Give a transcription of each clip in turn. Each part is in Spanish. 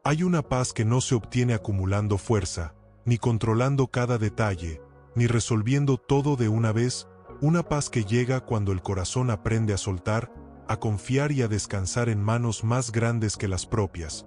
Hay una paz que no se obtiene acumulando fuerza, ni controlando cada detalle, ni resolviendo todo de una vez, una paz que llega cuando el corazón aprende a soltar, a confiar y a descansar en manos más grandes que las propias,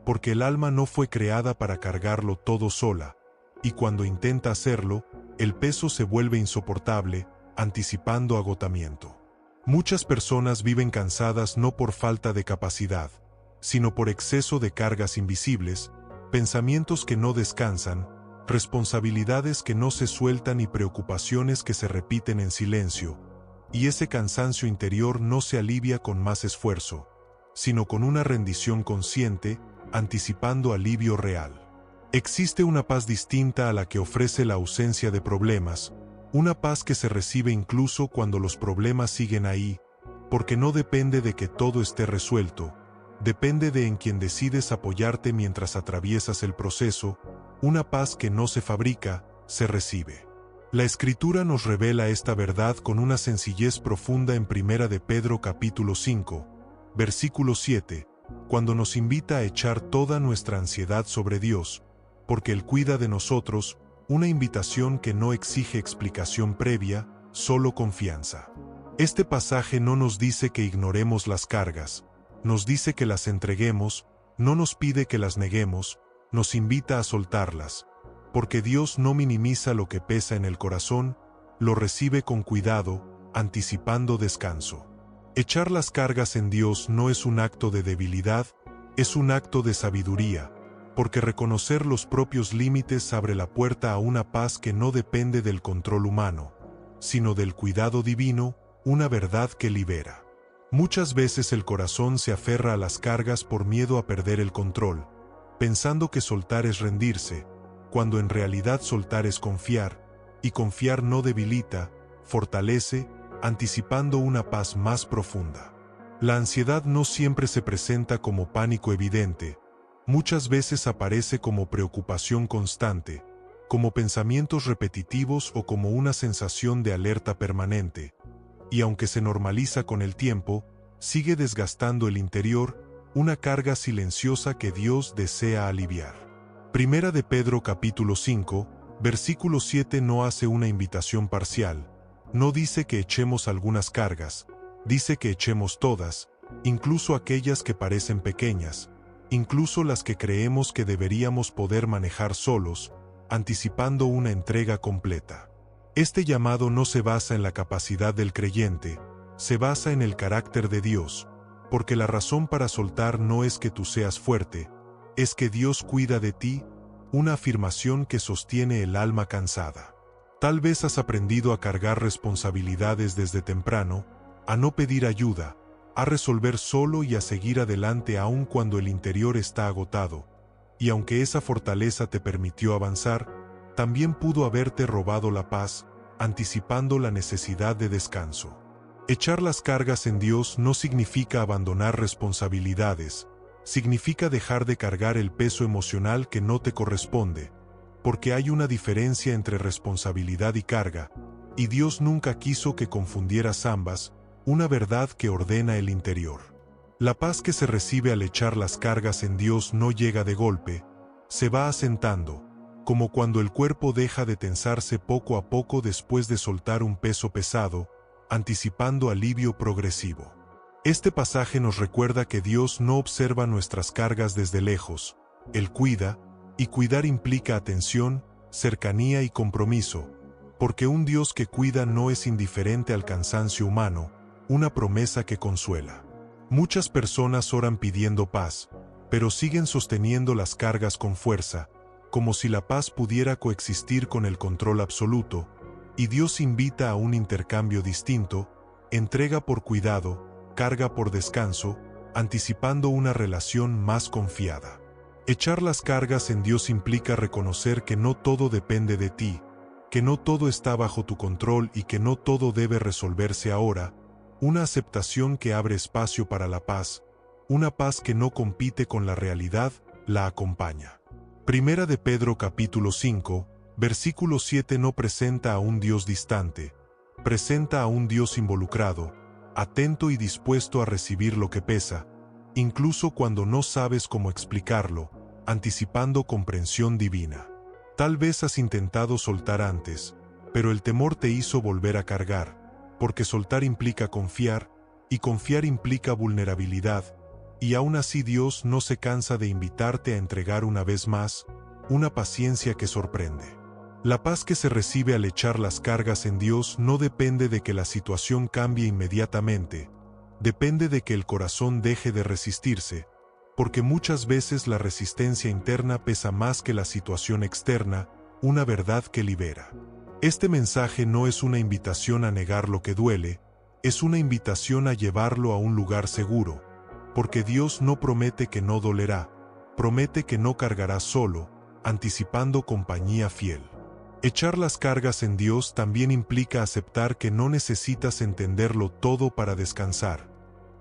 porque el alma no fue creada para cargarlo todo sola, y cuando intenta hacerlo, el peso se vuelve insoportable, anticipando agotamiento. Muchas personas viven cansadas no por falta de capacidad, sino por exceso de cargas invisibles, pensamientos que no descansan, responsabilidades que no se sueltan y preocupaciones que se repiten en silencio, y ese cansancio interior no se alivia con más esfuerzo, sino con una rendición consciente, anticipando alivio real. Existe una paz distinta a la que ofrece la ausencia de problemas, una paz que se recibe incluso cuando los problemas siguen ahí, porque no depende de que todo esté resuelto, depende de en quien decides apoyarte mientras atraviesas el proceso, una paz que no se fabrica, se recibe. La Escritura nos revela esta verdad con una sencillez profunda en 1 de Pedro capítulo 5, versículo 7, cuando nos invita a echar toda nuestra ansiedad sobre Dios, porque Él cuida de nosotros, una invitación que no exige explicación previa, solo confianza. Este pasaje no nos dice que ignoremos las cargas, nos dice que las entreguemos, no nos pide que las neguemos, nos invita a soltarlas, porque Dios no minimiza lo que pesa en el corazón, lo recibe con cuidado, anticipando descanso. Echar las cargas en Dios no es un acto de debilidad, es un acto de sabiduría, porque reconocer los propios límites abre la puerta a una paz que no depende del control humano, sino del cuidado divino, una verdad que libera. Muchas veces el corazón se aferra a las cargas por miedo a perder el control, pensando que soltar es rendirse, cuando en realidad soltar es confiar, y confiar no debilita, fortalece, anticipando una paz más profunda. La ansiedad no siempre se presenta como pánico evidente, muchas veces aparece como preocupación constante, como pensamientos repetitivos o como una sensación de alerta permanente, y aunque se normaliza con el tiempo, sigue desgastando el interior, una carga silenciosa que Dios desea aliviar. 1 de Pedro capítulo 5, versículo 7 no hace una invitación parcial, no dice que echemos algunas cargas, dice que echemos todas, incluso aquellas que parecen pequeñas, incluso las que creemos que deberíamos poder manejar solos, anticipando una entrega completa. Este llamado no se basa en la capacidad del creyente, se basa en el carácter de Dios, porque la razón para soltar no es que tú seas fuerte, es que Dios cuida de ti, una afirmación que sostiene el alma cansada. Tal vez has aprendido a cargar responsabilidades desde temprano, a no pedir ayuda, a resolver solo y a seguir adelante aun cuando el interior está agotado, y aunque esa fortaleza te permitió avanzar, también pudo haberte robado la paz, anticipando la necesidad de descanso. Echar las cargas en Dios no significa abandonar responsabilidades, significa dejar de cargar el peso emocional que no te corresponde, porque hay una diferencia entre responsabilidad y carga, y Dios nunca quiso que confundieras ambas, una verdad que ordena el interior. La paz que se recibe al echar las cargas en Dios no llega de golpe, se va asentando, como cuando el cuerpo deja de tensarse poco a poco después de soltar un peso pesado, anticipando alivio progresivo. Este pasaje nos recuerda que Dios no observa nuestras cargas desde lejos, Él cuida, y cuidar implica atención, cercanía y compromiso, porque un Dios que cuida no es indiferente al cansancio humano, una promesa que consuela. Muchas personas oran pidiendo paz, pero siguen sosteniendo las cargas con fuerza, como si la paz pudiera coexistir con el control absoluto, y Dios invita a un intercambio distinto, entrega por cuidado, carga por descanso, anticipando una relación más confiada. Echar las cargas en Dios implica reconocer que no todo depende de ti, que no todo está bajo tu control y que no todo debe resolverse ahora, una aceptación que abre espacio para la paz, una paz que no compite con la realidad, la acompaña. 1 de Pedro capítulo 5, versículo 7 no presenta a un Dios distante, presenta a un Dios involucrado, atento y dispuesto a recibir lo que pesa, incluso cuando no sabes cómo explicarlo, anticipando comprensión divina. Tal vez has intentado soltar antes, pero el temor te hizo volver a cargar, porque soltar implica confiar, y confiar implica vulnerabilidad, y aún así Dios no se cansa de invitarte a entregar una vez más, una paciencia que sorprende. La paz que se recibe al echar las cargas en Dios no depende de que la situación cambie inmediatamente, depende de que el corazón deje de resistirse, porque muchas veces la resistencia interna pesa más que la situación externa, una verdad que libera. Este mensaje no es una invitación a negar lo que duele, es una invitación a llevarlo a un lugar seguro, porque Dios no promete que no dolerá, promete que no cargarás solo, anticipando compañía fiel. Echar las cargas en Dios también implica aceptar que no necesitas entenderlo todo para descansar,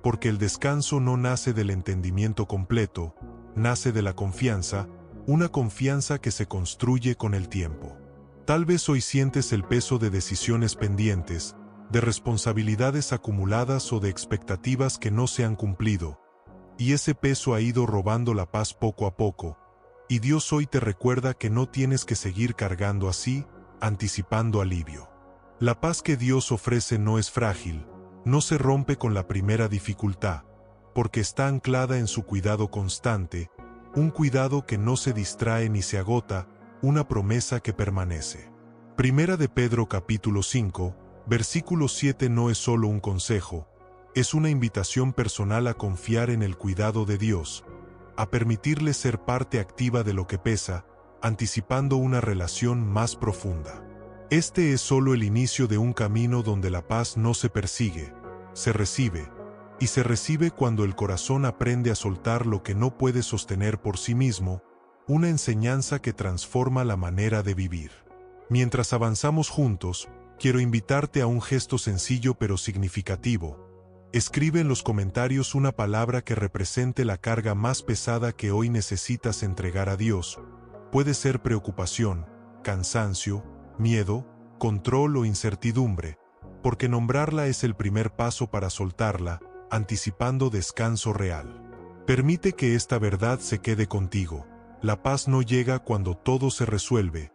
porque el descanso no nace del entendimiento completo, nace de la confianza, una confianza que se construye con el tiempo. Tal vez hoy sientes el peso de decisiones pendientes, de responsabilidades acumuladas o de expectativas que no se han cumplido, y ese peso ha ido robando la paz poco a poco, y Dios hoy te recuerda que no tienes que seguir cargando así, anticipando alivio. La paz que Dios ofrece no es frágil, no se rompe con la primera dificultad, porque está anclada en su cuidado constante, un cuidado que no se distrae ni se agota, una promesa que permanece. Primera de Pedro capítulo 5, versículo 7 no es solo un consejo, es una invitación personal a confiar en el cuidado de Dios, a permitirle ser parte activa de lo que pesa, anticipando una relación más profunda. Este es solo el inicio de un camino donde la paz no se persigue, se recibe, y se recibe cuando el corazón aprende a soltar lo que no puede sostener por sí mismo, una enseñanza que transforma la manera de vivir. Mientras avanzamos juntos, quiero invitarte a un gesto sencillo pero significativo. Escribe en los comentarios una palabra que represente la carga más pesada que hoy necesitas entregar a Dios. Puede ser preocupación, cansancio, miedo, control o incertidumbre, porque nombrarla es el primer paso para soltarla, anticipando descanso real. Permite que esta verdad se quede contigo. La paz no llega cuando todo se resuelve,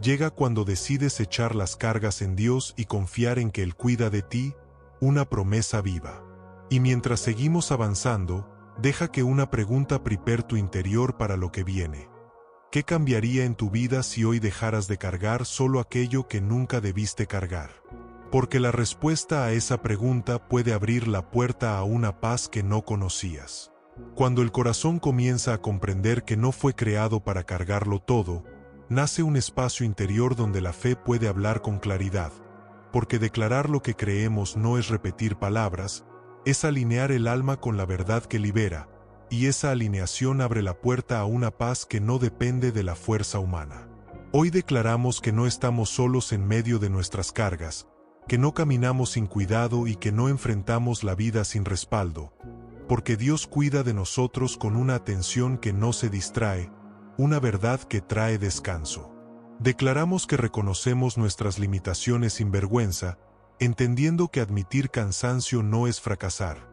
llega cuando decides echar las cargas en Dios y confiar en que Él cuida de ti, una promesa viva. Y mientras seguimos avanzando, deja que una pregunta prepare tu interior para lo que viene. ¿Qué cambiaría en tu vida si hoy dejaras de cargar solo aquello que nunca debiste cargar? Porque la respuesta a esa pregunta puede abrir la puerta a una paz que no conocías. Cuando el corazón comienza a comprender que no fue creado para cargarlo todo, nace un espacio interior donde la fe puede hablar con claridad, porque declarar lo que creemos no es repetir palabras, es alinear el alma con la verdad que libera, y esa alineación abre la puerta a una paz que no depende de la fuerza humana. Hoy declaramos que no estamos solos en medio de nuestras cargas, que no caminamos sin cuidado y que no enfrentamos la vida sin respaldo, porque Dios cuida de nosotros con una atención que no se distrae, una verdad que trae descanso. Declaramos que reconocemos nuestras limitaciones sin vergüenza, entendiendo que admitir cansancio no es fracasar,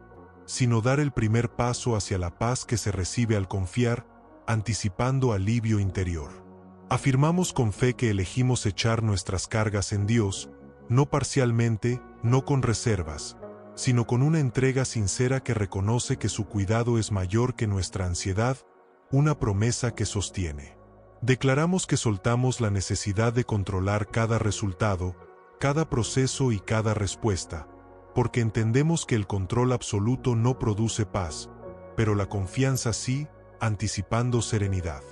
sino dar el primer paso hacia la paz que se recibe al confiar, anticipando alivio interior. Afirmamos con fe que elegimos echar nuestras cargas en Dios, no parcialmente, no con reservas, sino con una entrega sincera que reconoce que su cuidado es mayor que nuestra ansiedad, una promesa que sostiene. Declaramos que soltamos la necesidad de controlar cada resultado, cada proceso y cada respuesta, porque entendemos que el control absoluto no produce paz, pero la confianza sí, anticipando serenidad.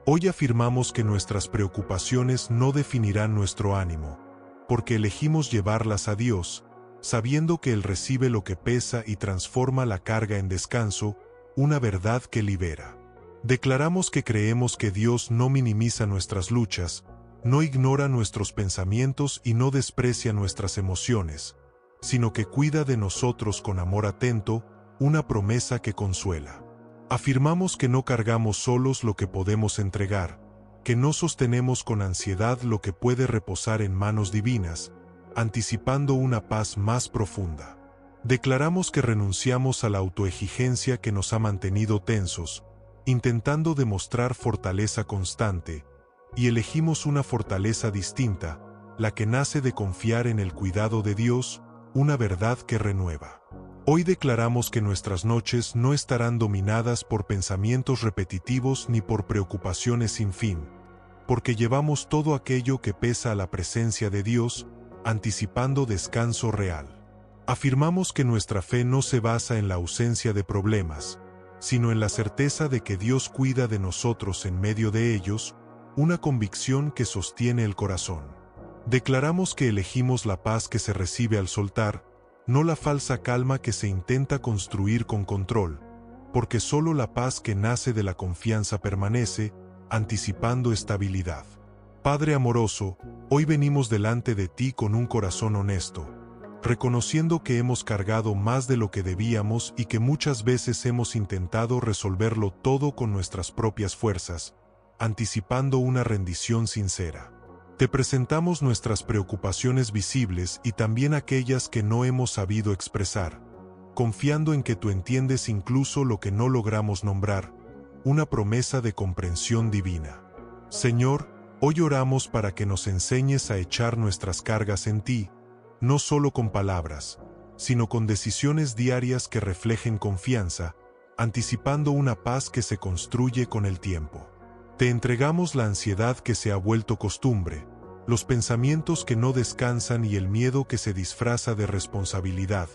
Hoy afirmamos que nuestras preocupaciones no definirán nuestro ánimo, porque elegimos llevarlas a Dios, sabiendo que Él recibe lo que pesa y transforma la carga en descanso, una verdad que libera. Declaramos que creemos que Dios no minimiza nuestras luchas, no ignora nuestros pensamientos y no desprecia nuestras emociones, sino que cuida de nosotros con amor atento, una promesa que consuela. Afirmamos que no cargamos solos lo que podemos entregar, que no sostenemos con ansiedad lo que puede reposar en manos divinas, anticipando una paz más profunda. Declaramos que renunciamos a la autoexigencia que nos ha mantenido tensos, intentando demostrar fortaleza constante, y elegimos una fortaleza distinta, la que nace de confiar en el cuidado de Dios, una verdad que renueva. Hoy declaramos que nuestras noches no estarán dominadas por pensamientos repetitivos ni por preocupaciones sin fin, porque llevamos todo aquello que pesa a la presencia de Dios, anticipando descanso real. Afirmamos que nuestra fe no se basa en la ausencia de problemas, sino en la certeza de que Dios cuida de nosotros en medio de ellos, una convicción que sostiene el corazón. Declaramos que elegimos la paz que se recibe al soltar, no la falsa calma que se intenta construir con control, porque solo la paz que nace de la confianza permanece, anticipando estabilidad. Padre amoroso, hoy venimos delante de ti con un corazón honesto, reconociendo que hemos cargado más de lo que debíamos y que muchas veces hemos intentado resolverlo todo con nuestras propias fuerzas, anticipando una rendición sincera. Te presentamos nuestras preocupaciones visibles y también aquellas que no hemos sabido expresar, confiando en que tú entiendes incluso lo que no logramos nombrar, una promesa de comprensión divina. Señor, hoy oramos para que nos enseñes a echar nuestras cargas en ti, no solo con palabras, sino con decisiones diarias que reflejen confianza, anticipando una paz que se construye con el tiempo. Te entregamos la ansiedad que se ha vuelto costumbre, los pensamientos que no descansan y el miedo que se disfraza de responsabilidad,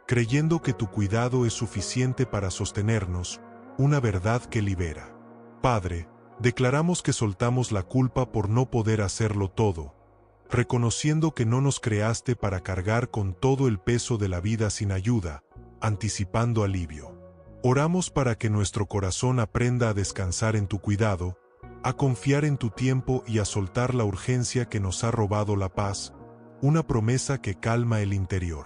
creyendo que tu cuidado es suficiente para sostenernos, una verdad que libera. Padre, declaramos que soltamos la culpa por no poder hacerlo todo, reconociendo que no nos creaste para cargar con todo el peso de la vida sin ayuda, anticipando alivio. Oramos para que nuestro corazón aprenda a descansar en tu cuidado, a confiar en tu tiempo y a soltar la urgencia que nos ha robado la paz, una promesa que calma el interior.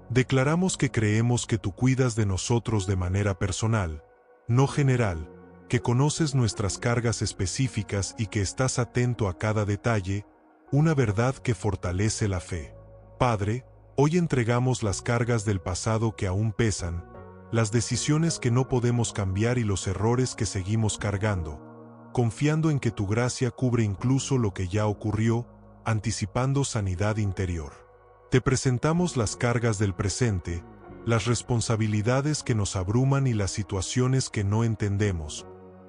Declaramos que creemos que tú cuidas de nosotros de manera personal, no general, que conoces nuestras cargas específicas y que estás atento a cada detalle, una verdad que fortalece la fe. Padre, hoy entregamos las cargas del pasado que aún pesan, las decisiones que no podemos cambiar y los errores que seguimos cargando, confiando en que tu gracia cubre incluso lo que ya ocurrió, anticipando sanidad interior. Te presentamos las cargas del presente, las responsabilidades que nos abruman y las situaciones que no entendemos,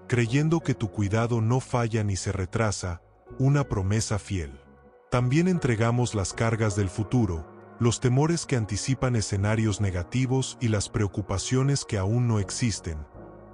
creyendo que tu cuidado no falla ni se retrasa, una promesa fiel. También entregamos las cargas del futuro, los temores que anticipan escenarios negativos y las preocupaciones que aún no existen,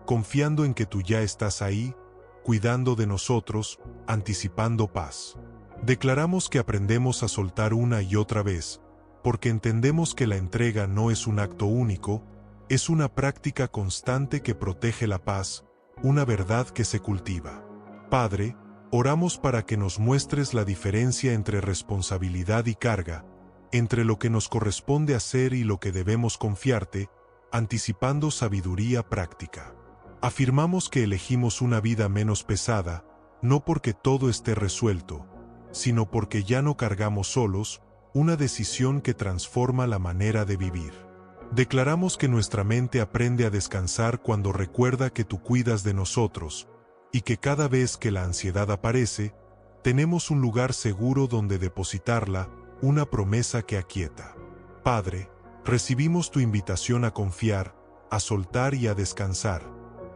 confiando en que tú ya estás ahí, cuidando de nosotros, anticipando paz. Declaramos que aprendemos a soltar una y otra vez, porque entendemos que la entrega no es un acto único, es una práctica constante que protege la paz, una verdad que se cultiva. Padre, oramos para que nos muestres la diferencia entre responsabilidad y carga, entre lo que nos corresponde hacer y lo que debemos confiarte, anticipando sabiduría práctica. Afirmamos que elegimos una vida menos pesada, no porque todo esté resuelto, sino porque ya no cargamos solos, una decisión que transforma la manera de vivir. Declaramos que nuestra mente aprende a descansar cuando recuerda que tú cuidas de nosotros, y que cada vez que la ansiedad aparece, tenemos un lugar seguro donde depositarla, una promesa que aquieta. Padre, recibimos tu invitación a confiar, a soltar y a descansar,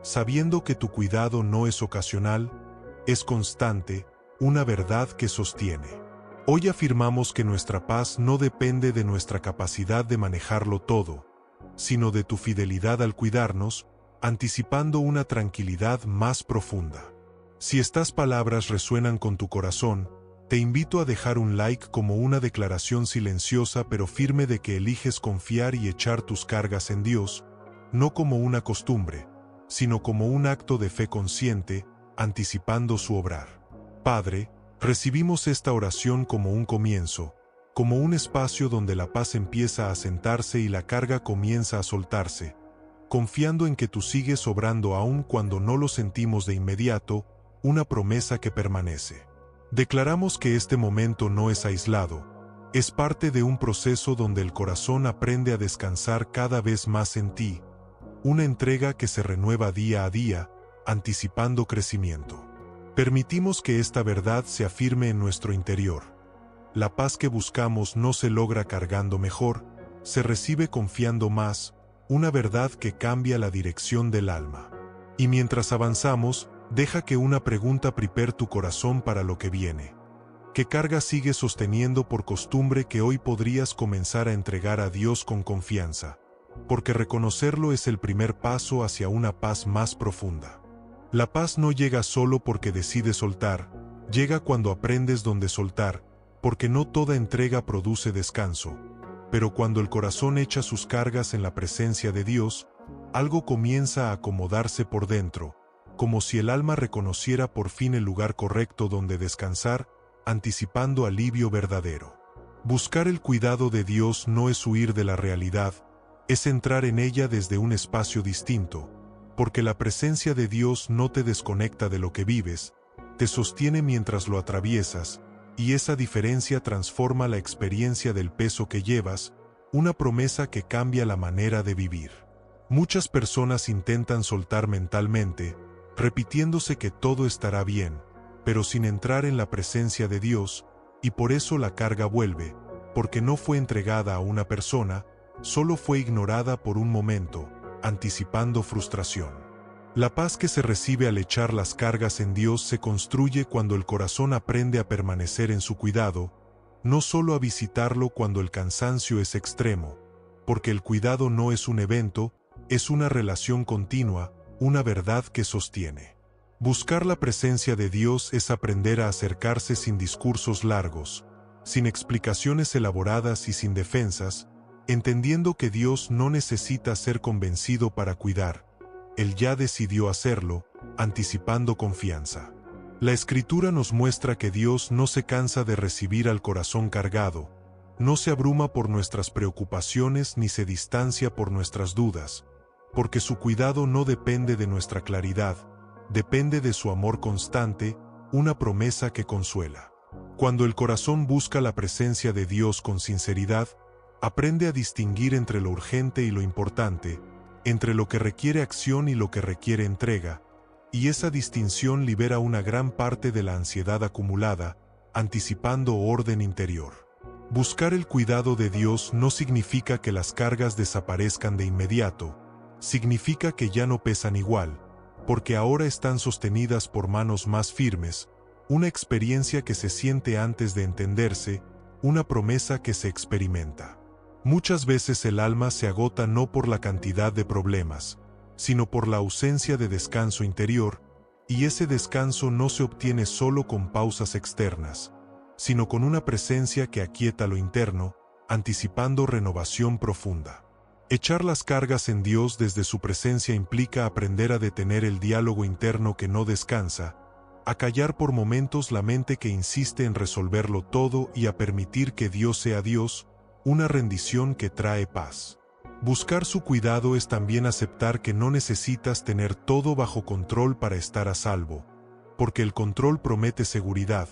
sabiendo que tu cuidado no es ocasional, es constante, una verdad que sostiene. Hoy afirmamos que nuestra paz no depende de nuestra capacidad de manejarlo todo, sino de tu fidelidad al cuidarnos, anticipando una tranquilidad más profunda. Si estas palabras resuenan con tu corazón, te invito a dejar un like como una declaración silenciosa pero firme de que eliges confiar y echar tus cargas en Dios, no como una costumbre, sino como un acto de fe consciente, anticipando su obrar. Padre, recibimos esta oración como un comienzo, como un espacio donde la paz empieza a asentarse y la carga comienza a soltarse, confiando en que tú sigues obrando aun cuando no lo sentimos de inmediato, una promesa que permanece. Declaramos que este momento no es aislado, es parte de un proceso donde el corazón aprende a descansar cada vez más en ti, una entrega que se renueva día a día, anticipando crecimiento. Permitimos que esta verdad se afirme en nuestro interior. La paz que buscamos no se logra cargando mejor, se recibe confiando más, una verdad que cambia la dirección del alma. Y mientras avanzamos, deja que una pregunta prepare tu corazón para lo que viene. ¿Qué carga sigues sosteniendo por costumbre que hoy podrías comenzar a entregar a Dios con confianza? Porque reconocerlo es el primer paso hacia una paz más profunda. La paz no llega solo porque decides soltar, llega cuando aprendes dónde soltar, porque no toda entrega produce descanso. Pero cuando el corazón echa sus cargas en la presencia de Dios, algo comienza a acomodarse por dentro, como si el alma reconociera por fin el lugar correcto donde descansar, anticipando alivio verdadero. Buscar el cuidado de Dios no es huir de la realidad, es entrar en ella desde un espacio distinto, porque la presencia de Dios no te desconecta de lo que vives, te sostiene mientras lo atraviesas, y esa diferencia transforma la experiencia del peso que llevas, una promesa que cambia la manera de vivir. Muchas personas intentan soltar mentalmente, repitiéndose que todo estará bien, pero sin entrar en la presencia de Dios, y por eso la carga vuelve, porque no fue entregada a una persona, solo fue ignorada por un momento, anticipando frustración. La paz que se recibe al echar las cargas en Dios se construye cuando el corazón aprende a permanecer en su cuidado, no solo a visitarlo cuando el cansancio es extremo, porque el cuidado no es un evento, es una relación continua, una verdad que sostiene. Buscar la presencia de Dios es aprender a acercarse sin discursos largos, sin explicaciones elaboradas y sin defensas, entendiendo que Dios no necesita ser convencido para cuidar. Él ya decidió hacerlo, anticipando confianza. La Escritura nos muestra que Dios no se cansa de recibir al corazón cargado, no se abruma por nuestras preocupaciones ni se distancia por nuestras dudas, porque su cuidado no depende de nuestra claridad, depende de su amor constante, una promesa que consuela. Cuando el corazón busca la presencia de Dios con sinceridad, aprende a distinguir entre lo urgente y lo importante, entre lo que requiere acción y lo que requiere entrega, y esa distinción libera una gran parte de la ansiedad acumulada, anticipando orden interior. Buscar el cuidado de Dios no significa que las cargas desaparezcan de inmediato, significa que ya no pesan igual, porque ahora están sostenidas por manos más firmes, una experiencia que se siente antes de entenderse, una promesa que se experimenta. Muchas veces el alma se agota no por la cantidad de problemas, sino por la ausencia de descanso interior, y ese descanso no se obtiene solo con pausas externas, sino con una presencia que aquieta lo interno, anticipando renovación profunda. Echar las cargas en Dios desde su presencia implica aprender a detener el diálogo interno que no descansa, a callar por momentos la mente que insiste en resolverlo todo y a permitir que Dios sea Dios, una rendición que trae paz. Buscar su cuidado es también aceptar que no necesitas tener todo bajo control para estar a salvo, porque el control promete seguridad,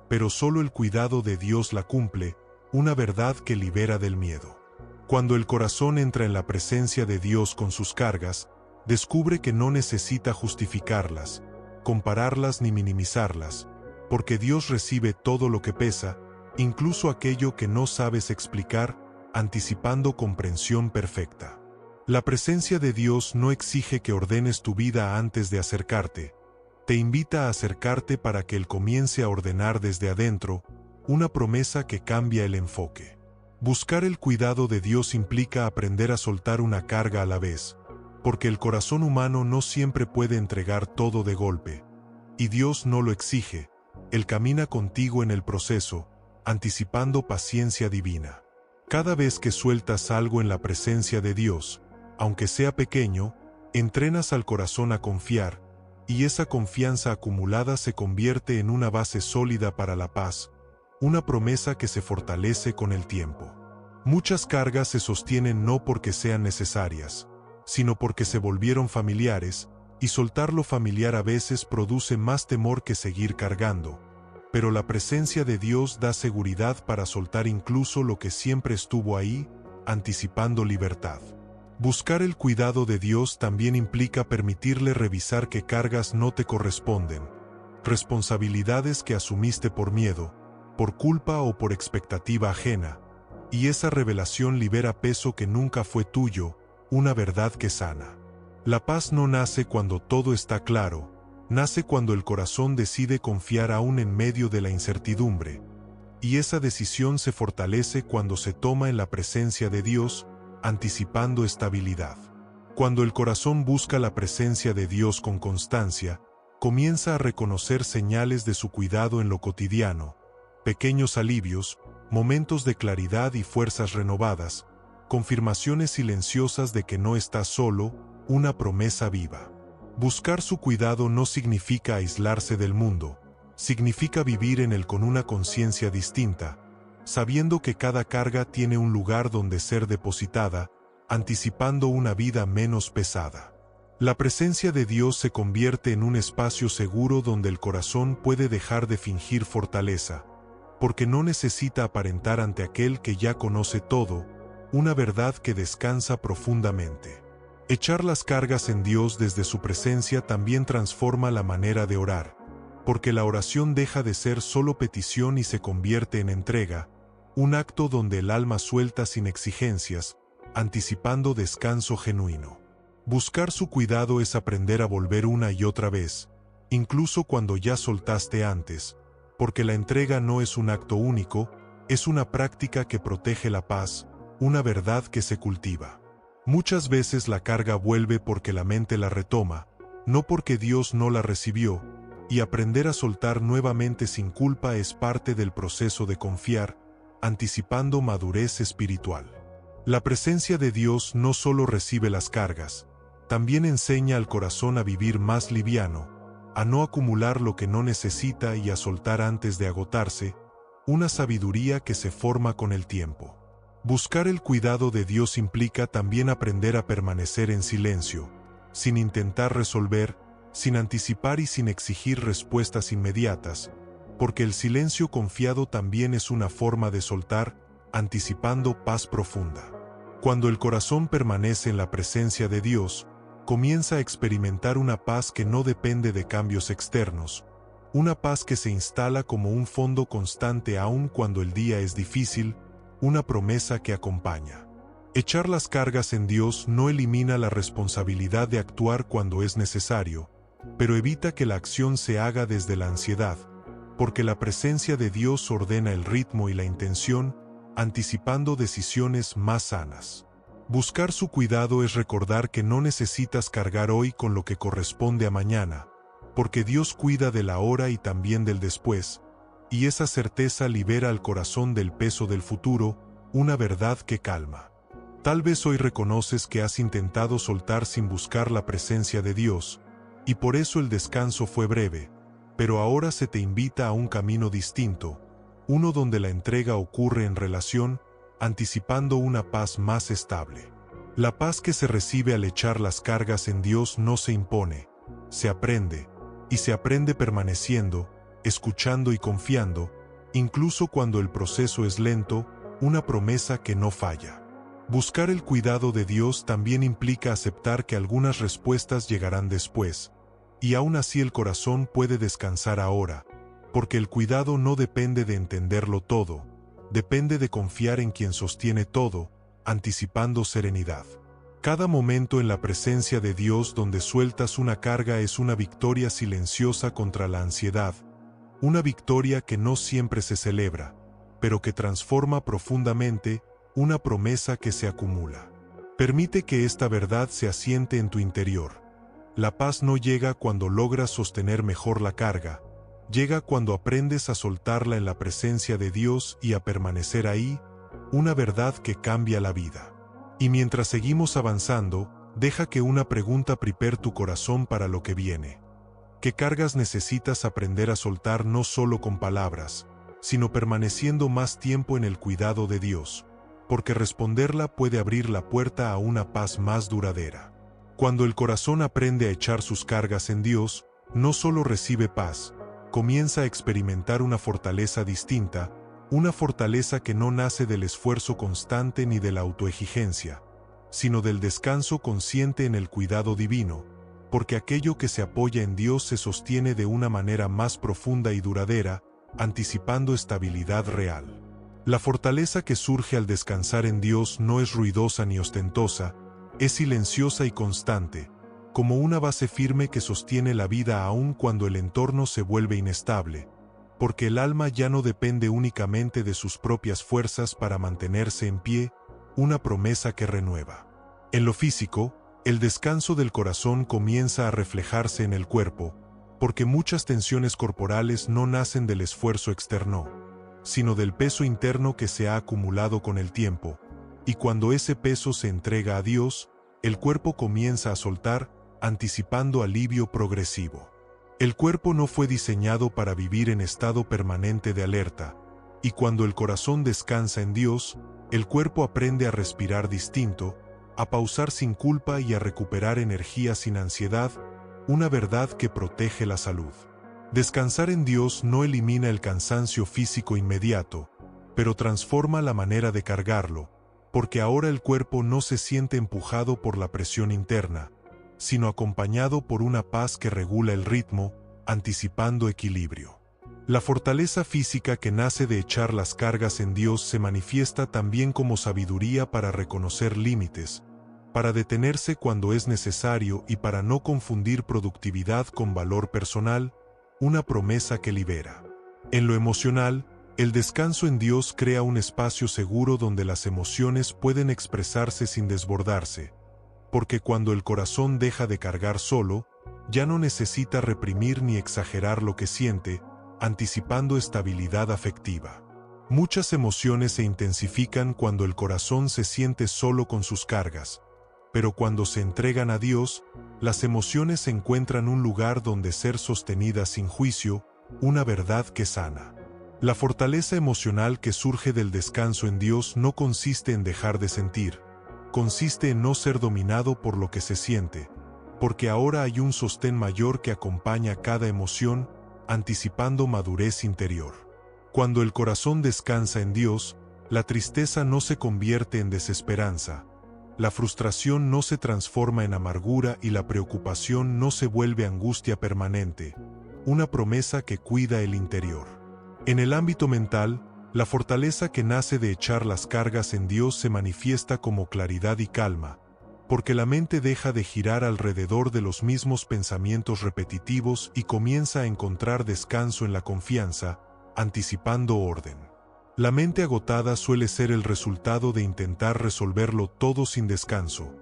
pero solo el cuidado de Dios la cumple, una verdad que libera del miedo. Cuando el corazón entra en la presencia de Dios con sus cargas, descubre que no necesita justificarlas, compararlas ni minimizarlas, porque Dios recibe todo lo que pesa, incluso aquello que no sabes explicar, anticipando comprensión perfecta. La presencia de Dios no exige que ordenes tu vida antes de acercarte, te invita a acercarte para que Él comience a ordenar desde adentro, una promesa que cambia el enfoque. Buscar el cuidado de Dios implica aprender a soltar una carga a la vez, porque el corazón humano no siempre puede entregar todo de golpe, y Dios no lo exige, Él camina contigo en el proceso, anticipando paciencia divina. Cada vez que sueltas algo en la presencia de Dios, aunque sea pequeño, entrenas al corazón a confiar, y esa confianza acumulada se convierte en una base sólida para la paz, una promesa que se fortalece con el tiempo. Muchas cargas se sostienen no porque sean necesarias, sino porque se volvieron familiares, y soltar lo familiar a veces produce más temor que seguir cargando. Pero la presencia de Dios da seguridad para soltar incluso lo que siempre estuvo ahí, anticipando libertad. Buscar el cuidado de Dios también implica permitirle revisar qué cargas no te corresponden, responsabilidades que asumiste por miedo, por culpa o por expectativa ajena, y esa revelación libera peso que nunca fue tuyo, una verdad que sana. La paz no nace cuando todo está claro, nace cuando el corazón decide confiar aún en medio de la incertidumbre, y esa decisión se fortalece cuando se toma en la presencia de Dios, anticipando estabilidad. Cuando el corazón busca la presencia de Dios con constancia, comienza a reconocer señales de su cuidado en lo cotidiano, pequeños alivios, momentos de claridad y fuerzas renovadas, confirmaciones silenciosas de que no está solo, una promesa viva. Buscar su cuidado no significa aislarse del mundo, significa vivir en él con una conciencia distinta, sabiendo que cada carga tiene un lugar donde ser depositada, anticipando una vida menos pesada. La presencia de Dios se convierte en un espacio seguro donde el corazón puede dejar de fingir fortaleza, porque no necesita aparentar ante aquel que ya conoce todo, una verdad que descansa profundamente. Echar las cargas en Dios desde su presencia también transforma la manera de orar, porque la oración deja de ser solo petición y se convierte en entrega, un acto donde el alma suelta sin exigencias, anticipando descanso genuino. Buscar su cuidado es aprender a volver una y otra vez, incluso cuando ya soltaste antes, porque la entrega no es un acto único, es una práctica que protege la paz, una verdad que se cultiva. Muchas veces la carga vuelve porque la mente la retoma, no porque Dios no la recibió, y aprender a soltar nuevamente sin culpa es parte del proceso de confiar, anticipando madurez espiritual. La presencia de Dios no solo recibe las cargas, también enseña al corazón a vivir más liviano, a no acumular lo que no necesita y a soltar antes de agotarse, una sabiduría que se forma con el tiempo. Buscar el cuidado de Dios implica también aprender a permanecer en silencio, sin intentar resolver, sin anticipar y sin exigir respuestas inmediatas, porque el silencio confiado también es una forma de soltar, anticipando paz profunda. Cuando el corazón permanece en la presencia de Dios, comienza a experimentar una paz que no depende de cambios externos, una paz que se instala como un fondo constante aun cuando el día es difícil, una promesa que acompaña. Echar las cargas en Dios no elimina la responsabilidad de actuar cuando es necesario, pero evita que la acción se haga desde la ansiedad, porque la presencia de Dios ordena el ritmo y la intención, anticipando decisiones más sanas. Buscar su cuidado es recordar que no necesitas cargar hoy con lo que corresponde a mañana, porque Dios cuida de la hora y también del después, y esa certeza libera al corazón del peso del futuro, una verdad que calma. Tal vez hoy reconoces que has intentado soltar sin buscar la presencia de Dios, y por eso el descanso fue breve, pero ahora se te invita a un camino distinto, uno donde la entrega ocurre en relación, anticipando una paz más estable. La paz que se recibe al echar las cargas en Dios no se impone, se aprende, y se aprende permaneciendo, escuchando y confiando, incluso cuando el proceso es lento, una promesa que no falla. Buscar el cuidado de Dios también implica aceptar que algunas respuestas llegarán después, y aún así el corazón puede descansar ahora, porque el cuidado no depende de entenderlo todo, depende de confiar en quien sostiene todo, anticipando serenidad. Cada momento en la presencia de Dios donde sueltas una carga es una victoria silenciosa contra la ansiedad, una victoria que no siempre se celebra, pero que transforma profundamente, una promesa que se acumula. Permite que esta verdad se asiente en tu interior. La paz no llega cuando logras sostener mejor la carga, llega cuando aprendes a soltarla en la presencia de Dios y a permanecer ahí, una verdad que cambia la vida. Y mientras seguimos avanzando, deja que una pregunta prepare tu corazón para lo que viene. ¿Qué cargas necesitas aprender a soltar no solo con palabras, sino permaneciendo más tiempo en el cuidado de Dios? Porque responderla puede abrir la puerta a una paz más duradera. Cuando el corazón aprende a echar sus cargas en Dios, no solo recibe paz, comienza a experimentar una fortaleza distinta, una fortaleza que no nace del esfuerzo constante ni de la autoexigencia, sino del descanso consciente en el cuidado divino, porque aquello que se apoya en Dios se sostiene de una manera más profunda y duradera, anticipando estabilidad real. La fortaleza que surge al descansar en Dios no es ruidosa ni ostentosa, es silenciosa y constante, como una base firme que sostiene la vida aun cuando el entorno se vuelve inestable, porque el alma ya no depende únicamente de sus propias fuerzas para mantenerse en pie, una promesa que renueva. En lo físico, el descanso del corazón comienza a reflejarse en el cuerpo, porque muchas tensiones corporales no nacen del esfuerzo externo, sino del peso interno que se ha acumulado con el tiempo, y cuando ese peso se entrega a Dios, el cuerpo comienza a soltar, anticipando alivio progresivo. El cuerpo no fue diseñado para vivir en estado permanente de alerta, y cuando el corazón descansa en Dios, el cuerpo aprende a respirar distinto, a pausar sin culpa y a recuperar energía sin ansiedad, una verdad que protege la salud. Descansar en Dios no elimina el cansancio físico inmediato, pero transforma la manera de cargarlo, porque ahora el cuerpo no se siente empujado por la presión interna, sino acompañado por una paz que regula el ritmo, anticipando equilibrio. La fortaleza física que nace de echar las cargas en Dios se manifiesta también como sabiduría para reconocer límites, para detenerse cuando es necesario y para no confundir productividad con valor personal, una promesa que libera. En lo emocional, el descanso en Dios crea un espacio seguro donde las emociones pueden expresarse sin desbordarse, porque cuando el corazón deja de cargar solo, ya no necesita reprimir ni exagerar lo que siente, anticipando estabilidad afectiva. Muchas emociones se intensifican cuando el corazón se siente solo con sus cargas, pero cuando se entregan a Dios, las emociones encuentran un lugar donde ser sostenidas sin juicio, una verdad que sana. La fortaleza emocional que surge del descanso en Dios no consiste en dejar de sentir, consiste en no ser dominado por lo que se siente, porque ahora hay un sostén mayor que acompaña cada emoción, anticipando madurez interior. Cuando el corazón descansa en Dios, la tristeza no se convierte en desesperanza, la frustración no se transforma en amargura y la preocupación no se vuelve angustia permanente, una promesa que cuida el interior. En el ámbito mental, la fortaleza que nace de echar las cargas en Dios se manifiesta como claridad y calma, porque la mente deja de girar alrededor de los mismos pensamientos repetitivos y comienza a encontrar descanso en la confianza, anticipando orden. La mente agotada suele ser el resultado de intentar resolverlo todo sin descanso,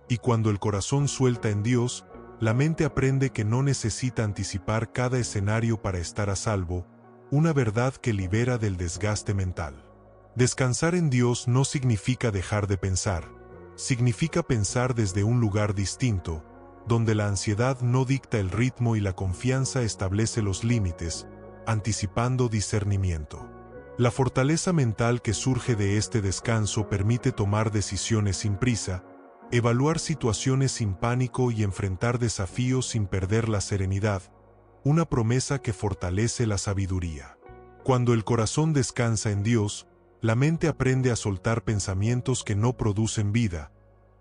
y cuando el corazón suelta en Dios, la mente aprende que no necesita anticipar cada escenario para estar a salvo, una verdad que libera del desgaste mental. Descansar en Dios no significa dejar de pensar, significa pensar desde un lugar distinto, donde la ansiedad no dicta el ritmo y la confianza establece los límites, anticipando discernimiento. La fortaleza mental que surge de este descanso permite tomar decisiones sin prisa, evaluar situaciones sin pánico y enfrentar desafíos sin perder la serenidad, una promesa que fortalece la sabiduría. Cuando el corazón descansa en Dios, la mente aprende a soltar pensamientos que no producen vida,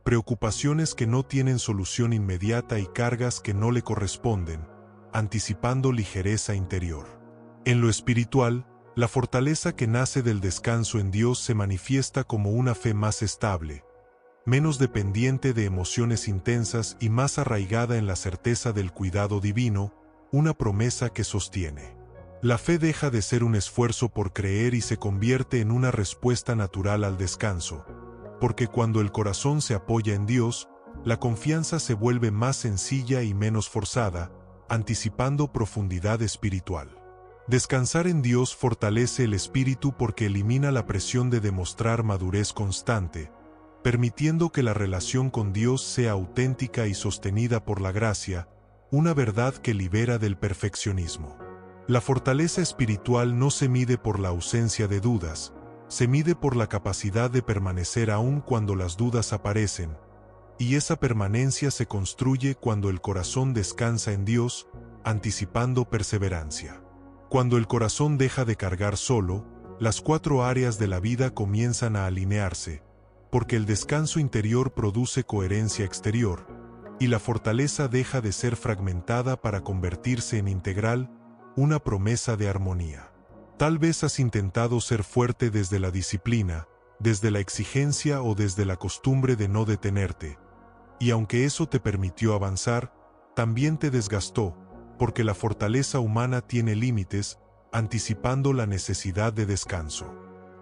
preocupaciones que no tienen solución inmediata y cargas que no le corresponden, anticipando ligereza interior. En lo espiritual, la fortaleza que nace del descanso en Dios se manifiesta como una fe más estable, menos dependiente de emociones intensas y más arraigada en la certeza del cuidado divino, una promesa que sostiene. La fe deja de ser un esfuerzo por creer y se convierte en una respuesta natural al descanso, porque cuando el corazón se apoya en Dios, la confianza se vuelve más sencilla y menos forzada, anticipando profundidad espiritual. Descansar en Dios fortalece el espíritu porque elimina la presión de demostrar madurez constante, permitiendo que la relación con Dios sea auténtica y sostenida por la gracia, una verdad que libera del perfeccionismo. La fortaleza espiritual no se mide por la ausencia de dudas, se mide por la capacidad de permanecer aún cuando las dudas aparecen, y esa permanencia se construye cuando el corazón descansa en Dios, anticipando perseverancia. Cuando el corazón deja de cargar solo, las 4 áreas de la vida comienzan a alinearse, porque el descanso interior produce coherencia exterior, y la fortaleza deja de ser fragmentada para convertirse en integral, una promesa de armonía. Tal vez has intentado ser fuerte desde la disciplina, desde la exigencia o desde la costumbre de no detenerte, y aunque eso te permitió avanzar, también te desgastó, porque la fortaleza humana tiene límites, anticipando la necesidad de descanso.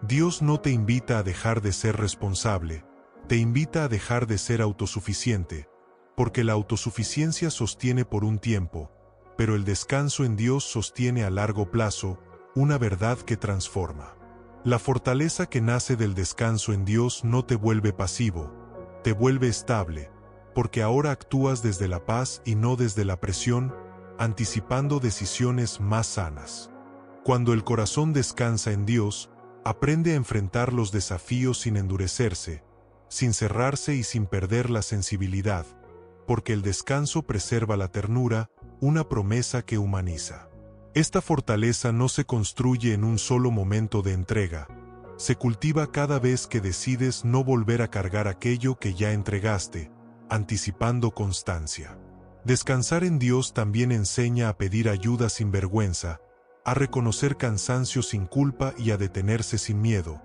Dios no te invita a dejar de ser responsable, te invita a dejar de ser autosuficiente, porque la autosuficiencia sostiene por un tiempo, pero el descanso en Dios sostiene a largo plazo, una verdad que transforma. La fortaleza que nace del descanso en Dios no te vuelve pasivo, te vuelve estable, porque ahora actúas desde la paz y no desde la presión, anticipando decisiones más sanas. Cuando el corazón descansa en Dios, aprende a enfrentar los desafíos sin endurecerse, sin cerrarse y sin perder la sensibilidad, porque el descanso preserva la ternura, una promesa que humaniza. Esta fortaleza no se construye en un solo momento de entrega, se cultiva cada vez que decides no volver a cargar aquello que ya entregaste, anticipando constancia. Descansar en Dios también enseña a pedir ayuda sin vergüenza, a reconocer cansancio sin culpa y a detenerse sin miedo,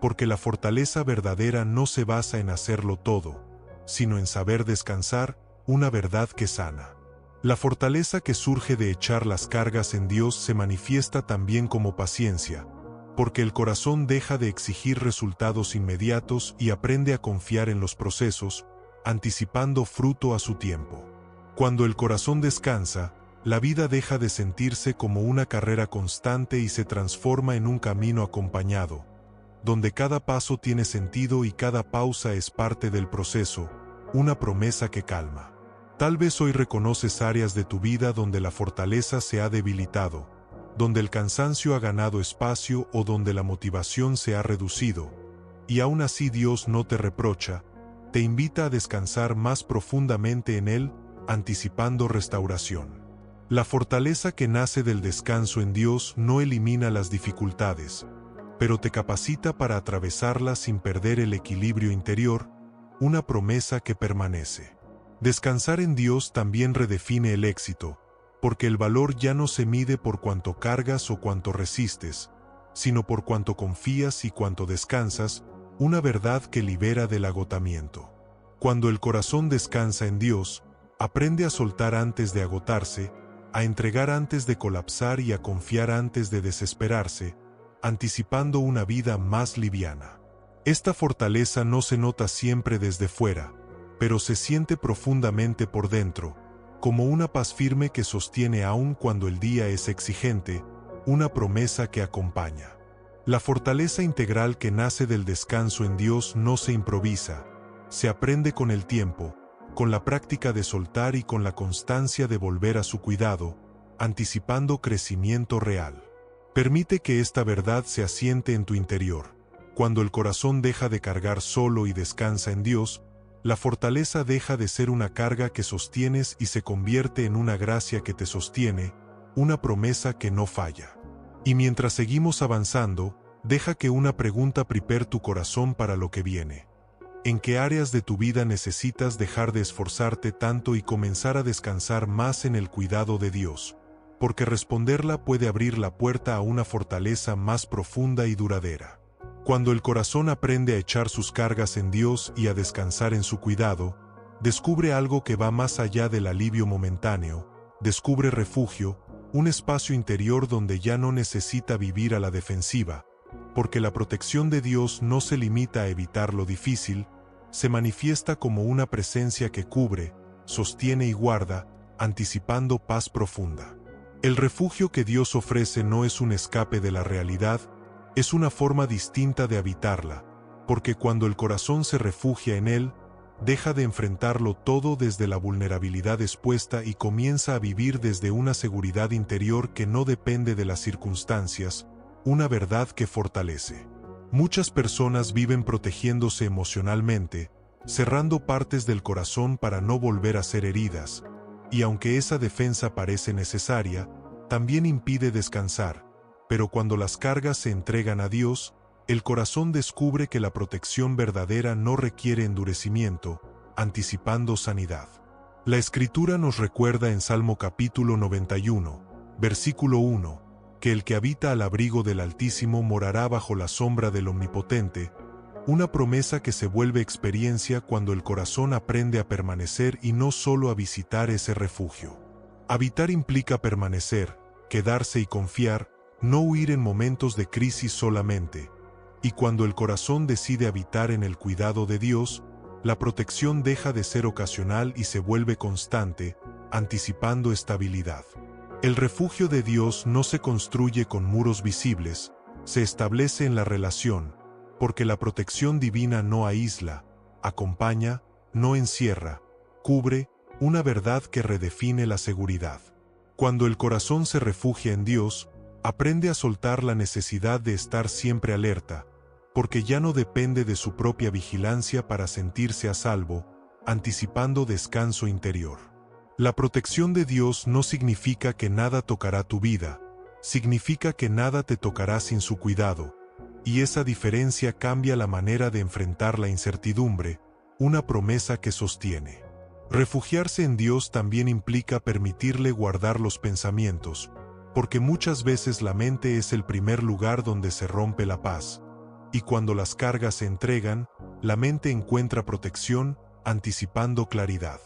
porque la fortaleza verdadera no se basa en hacerlo todo, sino en saber descansar, una verdad que sana. La fortaleza que surge de echar las cargas en Dios se manifiesta también como paciencia, porque el corazón deja de exigir resultados inmediatos y aprende a confiar en los procesos, anticipando fruto a su tiempo. Cuando el corazón descansa, la vida deja de sentirse como una carrera constante y se transforma en un camino acompañado, donde cada paso tiene sentido y cada pausa es parte del proceso, una promesa que calma. Tal vez hoy reconoces áreas de tu vida donde la fortaleza se ha debilitado, donde el cansancio ha ganado espacio o donde la motivación se ha reducido, y aún así Dios no te reprocha, te invita a descansar más profundamente en Él, anticipando restauración. La fortaleza que nace del descanso en Dios no elimina las dificultades, pero te capacita para atravesarlas sin perder el equilibrio interior, una promesa que permanece. Descansar en Dios también redefine el éxito, porque el valor ya no se mide por cuánto cargas o cuánto resistes, sino por cuánto confías y cuánto descansas, una verdad que libera del agotamiento. Cuando el corazón descansa en Dios, aprende a soltar antes de agotarse, a entregar antes de colapsar y a confiar antes de desesperarse, anticipando una vida más liviana. Esta fortaleza no se nota siempre desde fuera, pero se siente profundamente por dentro, como una paz firme que sostiene aún cuando el día es exigente, una promesa que acompaña. La fortaleza integral que nace del descanso en Dios no se improvisa, se aprende con el tiempo, con la práctica de soltar y con la constancia de volver a su cuidado, anticipando crecimiento real. Permite que esta verdad se asiente en tu interior. Cuando el corazón deja de cargar solo y descansa en Dios, la fortaleza deja de ser una carga que sostienes y se convierte en una gracia que te sostiene, una promesa que no falla. Y mientras seguimos avanzando, deja que una pregunta prepare tu corazón para lo que viene. ¿En qué áreas de tu vida necesitas dejar de esforzarte tanto y comenzar a descansar más en el cuidado de Dios? Porque responderla puede abrir la puerta a una fortaleza más profunda y duradera. Cuando el corazón aprende a echar sus cargas en Dios y a descansar en su cuidado, descubre algo que va más allá del alivio momentáneo, descubre refugio, un espacio interior donde ya no necesita vivir a la defensiva, porque la protección de Dios no se limita a evitar lo difícil, se manifiesta como una presencia que cubre, sostiene y guarda, anticipando paz profunda. El refugio que Dios ofrece no es un escape de la realidad, es una forma distinta de habitarla, porque cuando el corazón se refugia en Él, deja de enfrentarlo todo desde la vulnerabilidad expuesta y comienza a vivir desde una seguridad interior que no depende de las circunstancias, una verdad que fortalece. Muchas personas viven protegiéndose emocionalmente, cerrando partes del corazón para no volver a ser heridas, y aunque esa defensa parece necesaria, también impide descansar, pero cuando las cargas se entregan a Dios, el corazón descubre que la protección verdadera no requiere endurecimiento, anticipando sanidad. La Escritura nos recuerda en Salmo capítulo 91, versículo 1, que el que habita al abrigo del Altísimo morará bajo la sombra del Omnipotente, una promesa que se vuelve experiencia cuando el corazón aprende a permanecer y no solo a visitar ese refugio. Habitar implica permanecer, quedarse y confiar, no huir en momentos de crisis solamente. Y cuando el corazón decide habitar en el cuidado de Dios, la protección deja de ser ocasional y se vuelve constante, anticipando estabilidad. El refugio de Dios no se construye con muros visibles, se establece en la relación, porque la protección divina no aísla, acompaña, no encierra, cubre, una verdad que redefine la seguridad. Cuando el corazón se refugia en Dios, aprende a soltar la necesidad de estar siempre alerta, porque ya no depende de su propia vigilancia para sentirse a salvo, anticipando descanso interior. La protección de Dios no significa que nada tocará tu vida, significa que nada te tocará sin su cuidado, y esa diferencia cambia la manera de enfrentar la incertidumbre, una promesa que sostiene. Refugiarse en Dios también implica permitirle guardar los pensamientos, porque muchas veces la mente es el primer lugar donde se rompe la paz. Y cuando las cargas se entregan, la mente encuentra protección, anticipando claridad.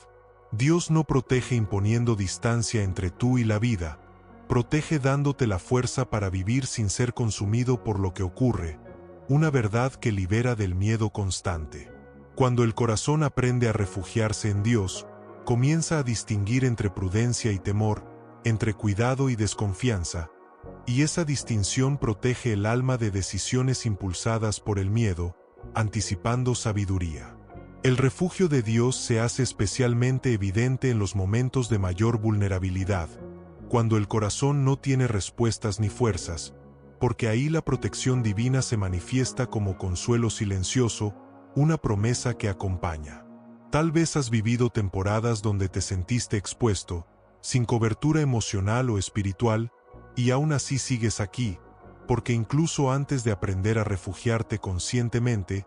Dios no protege imponiendo distancia entre tú y la vida, protege dándote la fuerza para vivir sin ser consumido por lo que ocurre, una verdad que libera del miedo constante. Cuando el corazón aprende a refugiarse en Dios, comienza a distinguir entre prudencia y temor, entre cuidado y desconfianza, y esa distinción protege el alma de decisiones impulsadas por el miedo, anticipando sabiduría. El refugio de Dios se hace especialmente evidente en los momentos de mayor vulnerabilidad, cuando el corazón no tiene respuestas ni fuerzas, porque ahí la protección divina se manifiesta como consuelo silencioso, una promesa que acompaña. Tal vez has vivido temporadas donde te sentiste expuesto, sin cobertura emocional o espiritual, y aún así sigues aquí, porque incluso antes de aprender a refugiarte conscientemente,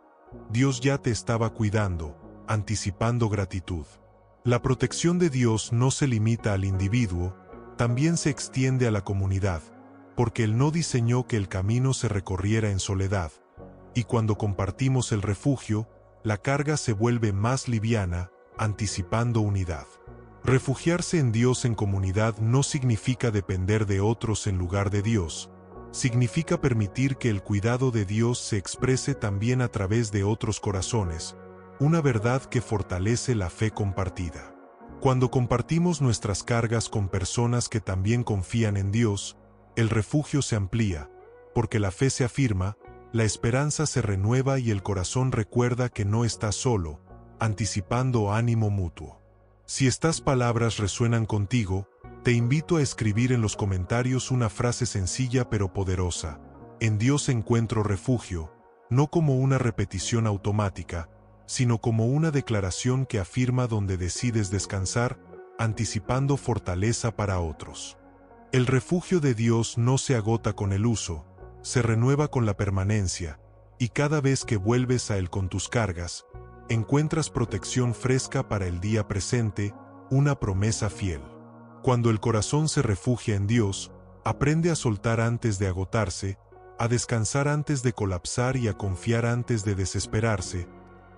Dios ya te estaba cuidando, anticipando gratitud. La protección de Dios no se limita al individuo, también se extiende a la comunidad, porque Él no diseñó que el camino se recorriera en soledad, y cuando compartimos el refugio, la carga se vuelve más liviana, anticipando unidad. Refugiarse en Dios en comunidad no significa depender de otros en lugar de Dios, significa permitir que el cuidado de Dios se exprese también a través de otros corazones, una verdad que fortalece la fe compartida. Cuando compartimos nuestras cargas con personas que también confían en Dios, el refugio se amplía, porque la fe se afirma, la esperanza se renueva y el corazón recuerda que no está solo, anticipando ánimo mutuo. Si estas palabras resuenan contigo, te invito a escribir en los comentarios una frase sencilla pero poderosa: en Dios encuentro refugio, no como una repetición automática, sino como una declaración que afirma donde decides descansar, anticipando fortaleza para otros. El refugio de Dios no se agota con el uso, se renueva con la permanencia, y cada vez que vuelves a Él con tus cargas, encuentras protección fresca para el día presente, una promesa fiel. Cuando el corazón se refugia en Dios, aprende a soltar antes de agotarse, a descansar antes de colapsar y a confiar antes de desesperarse,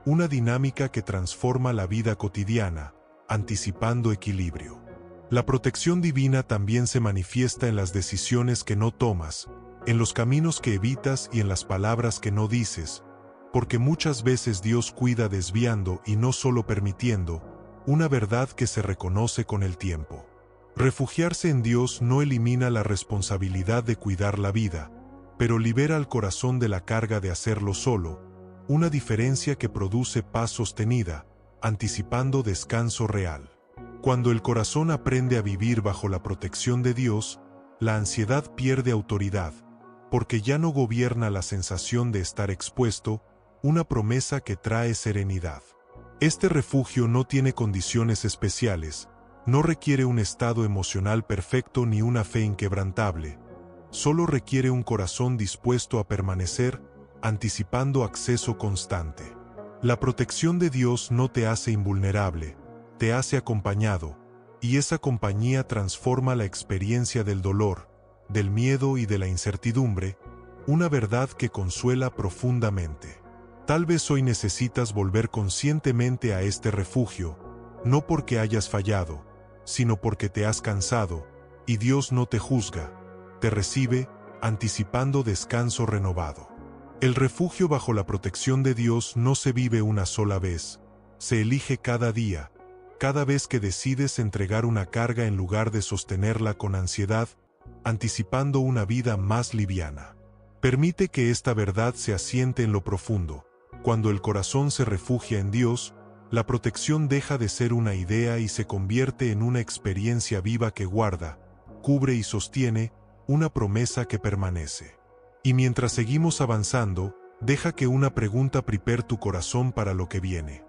una dinámica que transforma la vida cotidiana, anticipando equilibrio. La protección divina también se manifiesta en las decisiones que no tomas, en los caminos que evitas y en las palabras que no dices, porque muchas veces Dios cuida desviando y no solo permitiendo, una verdad que se reconoce con el tiempo. Refugiarse en Dios no elimina la responsabilidad de cuidar la vida, pero libera al corazón de la carga de hacerlo solo, una diferencia que produce paz sostenida, anticipando descanso real. Cuando el corazón aprende a vivir bajo la protección de Dios, la ansiedad pierde autoridad, porque ya no gobierna la sensación de estar expuesto, una promesa que trae serenidad. Este refugio no tiene condiciones especiales, no requiere un estado emocional perfecto ni una fe inquebrantable, solo requiere un corazón dispuesto a permanecer, anticipando acceso constante. La protección de Dios no te hace invulnerable, te hace acompañado, y esa compañía transforma la experiencia del dolor, del miedo y de la incertidumbre, una verdad que consuela profundamente. Tal vez hoy necesitas volver conscientemente a este refugio, no porque hayas fallado, sino porque te has cansado, y Dios no te juzga, te recibe, anticipando descanso renovado. El refugio bajo la protección de Dios no se vive una sola vez, se elige cada día, cada vez que decides entregar una carga en lugar de sostenerla con ansiedad, anticipando una vida más liviana. Permite que esta verdad se asiente en lo profundo. Cuando el corazón se refugia en Dios, la protección deja de ser una idea y se convierte en una experiencia viva que guarda, cubre y sostiene, una promesa que permanece. Y mientras seguimos avanzando, deja que una pregunta prepare tu corazón para lo que viene.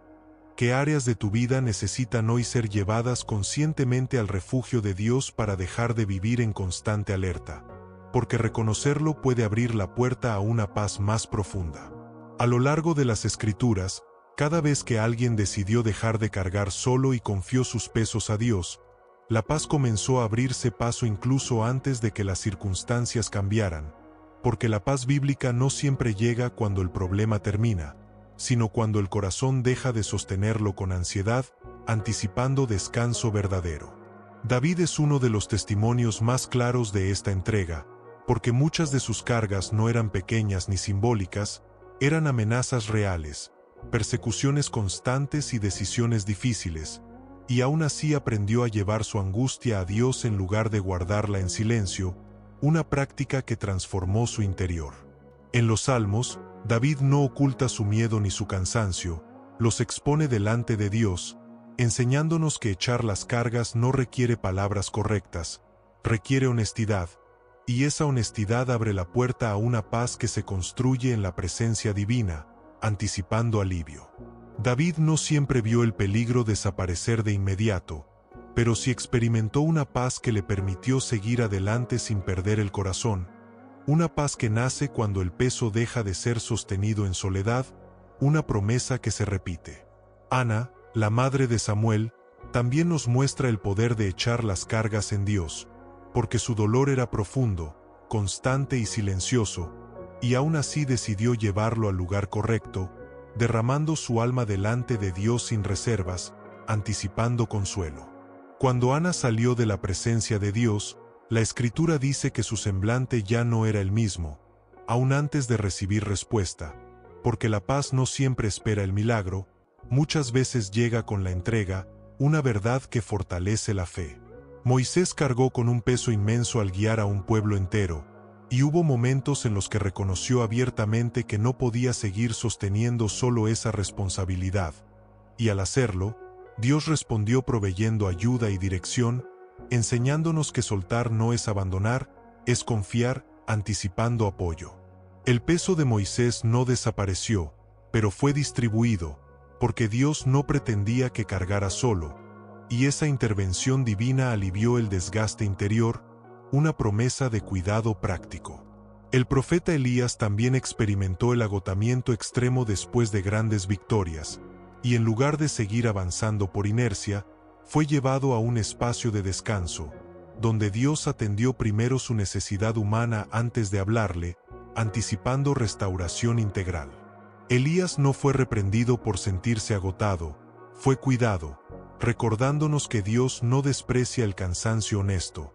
¿Qué áreas de tu vida necesitan hoy ser llevadas conscientemente al refugio de Dios para dejar de vivir en constante alerta? Porque reconocerlo puede abrir la puerta a una paz más profunda. A lo largo de las Escrituras, cada vez que alguien decidió dejar de cargar solo y confió sus pesos a Dios, la paz comenzó a abrirse paso incluso antes de que las circunstancias cambiaran, porque la paz bíblica no siempre llega cuando el problema termina, sino cuando el corazón deja de sostenerlo con ansiedad, anticipando descanso verdadero. David es uno de los testimonios más claros de esta entrega, porque muchas de sus cargas no eran pequeñas ni simbólicas, eran amenazas reales, persecuciones constantes y decisiones difíciles, y aún así aprendió a llevar su angustia a Dios en lugar de guardarla en silencio, una práctica que transformó su interior. En los Salmos, David no oculta su miedo ni su cansancio, los expone delante de Dios, enseñándonos que echar las cargas no requiere palabras correctas, requiere honestidad, y esa honestidad abre la puerta a una paz que se construye en la presencia divina, anticipando alivio. David no siempre vio el peligro desaparecer de inmediato, pero sí experimentó una paz que le permitió seguir adelante sin perder el corazón, una paz que nace cuando el peso deja de ser sostenido en soledad, una promesa que se repite. Ana, la madre de Samuel, también nos muestra el poder de echar las cargas en Dios, porque su dolor era profundo, constante y silencioso, y aún así decidió llevarlo al lugar correcto, derramando su alma delante de Dios sin reservas, anticipando consuelo. Cuando Ana salió de la presencia de Dios, la Escritura dice que su semblante ya no era el mismo, aún antes de recibir respuesta, porque la paz no siempre espera el milagro, muchas veces llega con la entrega, una verdad que fortalece la fe. Moisés cargó con un peso inmenso al guiar a un pueblo entero, y hubo momentos en los que reconoció abiertamente que no podía seguir sosteniendo solo esa responsabilidad, y al hacerlo, Dios respondió proveyendo ayuda y dirección, enseñándonos que soltar no es abandonar, es confiar, anticipando apoyo. El peso de Moisés no desapareció, pero fue distribuido, porque Dios no pretendía que cargara solo, y esa intervención divina alivió el desgaste interior, una promesa de cuidado práctico. El profeta Elías también experimentó el agotamiento extremo después de grandes victorias, y en lugar de seguir avanzando por inercia, fue llevado a un espacio de descanso, donde Dios atendió primero su necesidad humana antes de hablarle, anticipando restauración integral. Elías no fue reprendido por sentirse agotado, fue cuidado, recordándonos que Dios no desprecia el cansancio honesto,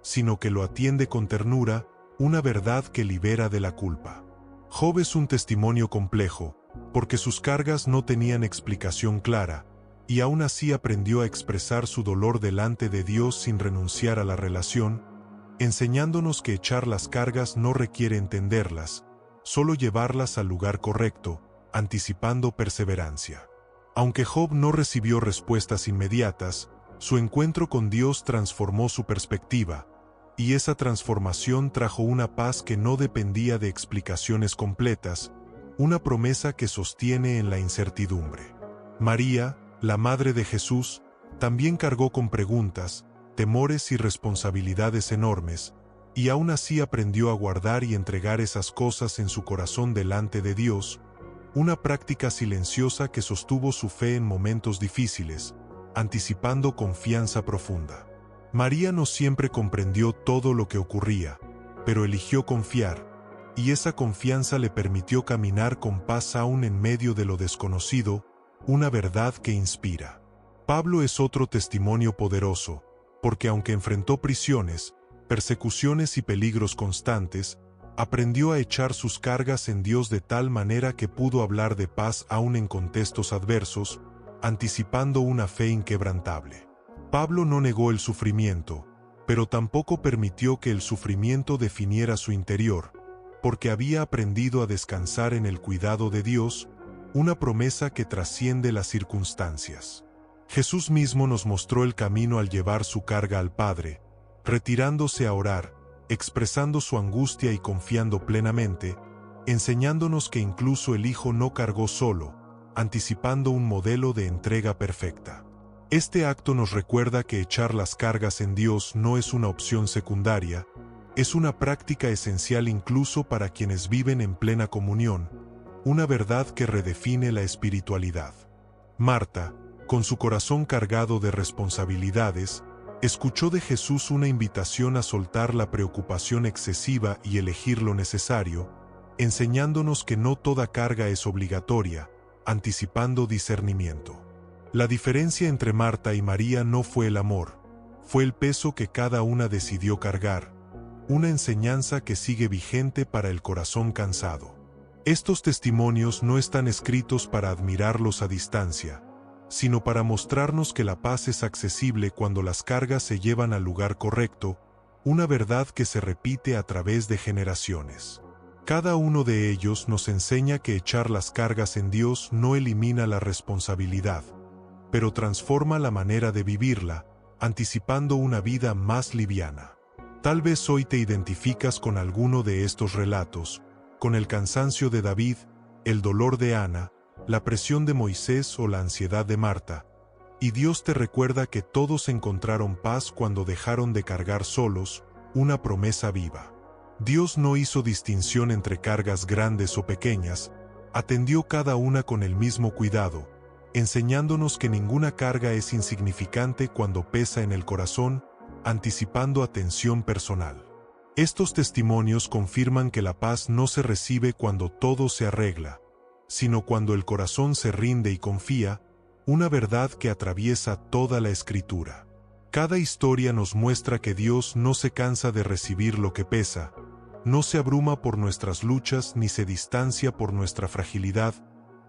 sino que lo atiende con ternura, una verdad que libera de la culpa. Job es un testimonio complejo, porque sus cargas no tenían explicación clara, y aún así aprendió a expresar su dolor delante de Dios sin renunciar a la relación, enseñándonos que echar las cargas no requiere entenderlas, solo llevarlas al lugar correcto, anticipando perseverancia. Aunque Job no recibió respuestas inmediatas, su encuentro con Dios transformó su perspectiva, y esa transformación trajo una paz que no dependía de explicaciones completas, una promesa que sostiene en la incertidumbre. María, la madre de Jesús, también cargó con preguntas, temores y responsabilidades enormes, y aún así aprendió a guardar y entregar esas cosas en su corazón delante de Dios, una práctica silenciosa que sostuvo su fe en momentos difíciles, anticipando confianza profunda. María no siempre comprendió todo lo que ocurría, pero eligió confiar, y esa confianza le permitió caminar con paz aún en medio de lo desconocido, una verdad que inspira. Pablo es otro testimonio poderoso, porque aunque enfrentó prisiones, persecuciones y peligros constantes, aprendió a echar sus cargas en Dios de tal manera que pudo hablar de paz aún en contextos adversos, anticipando una fe inquebrantable. Pablo no negó el sufrimiento, pero tampoco permitió que el sufrimiento definiera su interior, porque había aprendido a descansar en el cuidado de Dios, una promesa que trasciende las circunstancias. Jesús mismo nos mostró el camino al llevar su carga al Padre, retirándose a orar, expresando su angustia y confiando plenamente, enseñándonos que incluso el Hijo no cargó solo, anticipando un modelo de entrega perfecta. Este acto nos recuerda que echar las cargas en Dios no es una opción secundaria, es una práctica esencial incluso para quienes viven en plena comunión, una verdad que redefine la espiritualidad. Marta, con su corazón cargado de responsabilidades, escuchó de Jesús una invitación a soltar la preocupación excesiva y elegir lo necesario, enseñándonos que no toda carga es obligatoria, anticipando discernimiento. La diferencia entre Marta y María no fue el amor, fue el peso que cada una decidió cargar, una enseñanza que sigue vigente para el corazón cansado. Estos testimonios no están escritos para admirarlos a distancia, sino para mostrarnos que la paz es accesible cuando las cargas se llevan al lugar correcto, una verdad que se repite a través de generaciones. Cada uno de ellos nos enseña que echar las cargas en Dios no elimina la responsabilidad, pero transforma la manera de vivirla, anticipando una vida más liviana. Tal vez hoy te identificas con alguno de estos relatos, con el cansancio de David, el dolor de Ana, la presión de Moisés o la ansiedad de Marta, y Dios te recuerda que todos encontraron paz cuando dejaron de cargar solos, una promesa viva. Dios no hizo distinción entre cargas grandes o pequeñas, atendió cada una con el mismo cuidado, enseñándonos que ninguna carga es insignificante cuando pesa en el corazón, anticipando atención personal. Estos testimonios confirman que la paz no se recibe cuando todo se arregla, sino cuando el corazón se rinde y confía, una verdad que atraviesa toda la Escritura. Cada historia nos muestra que Dios no se cansa de recibir lo que pesa, no se abruma por nuestras luchas ni se distancia por nuestra fragilidad,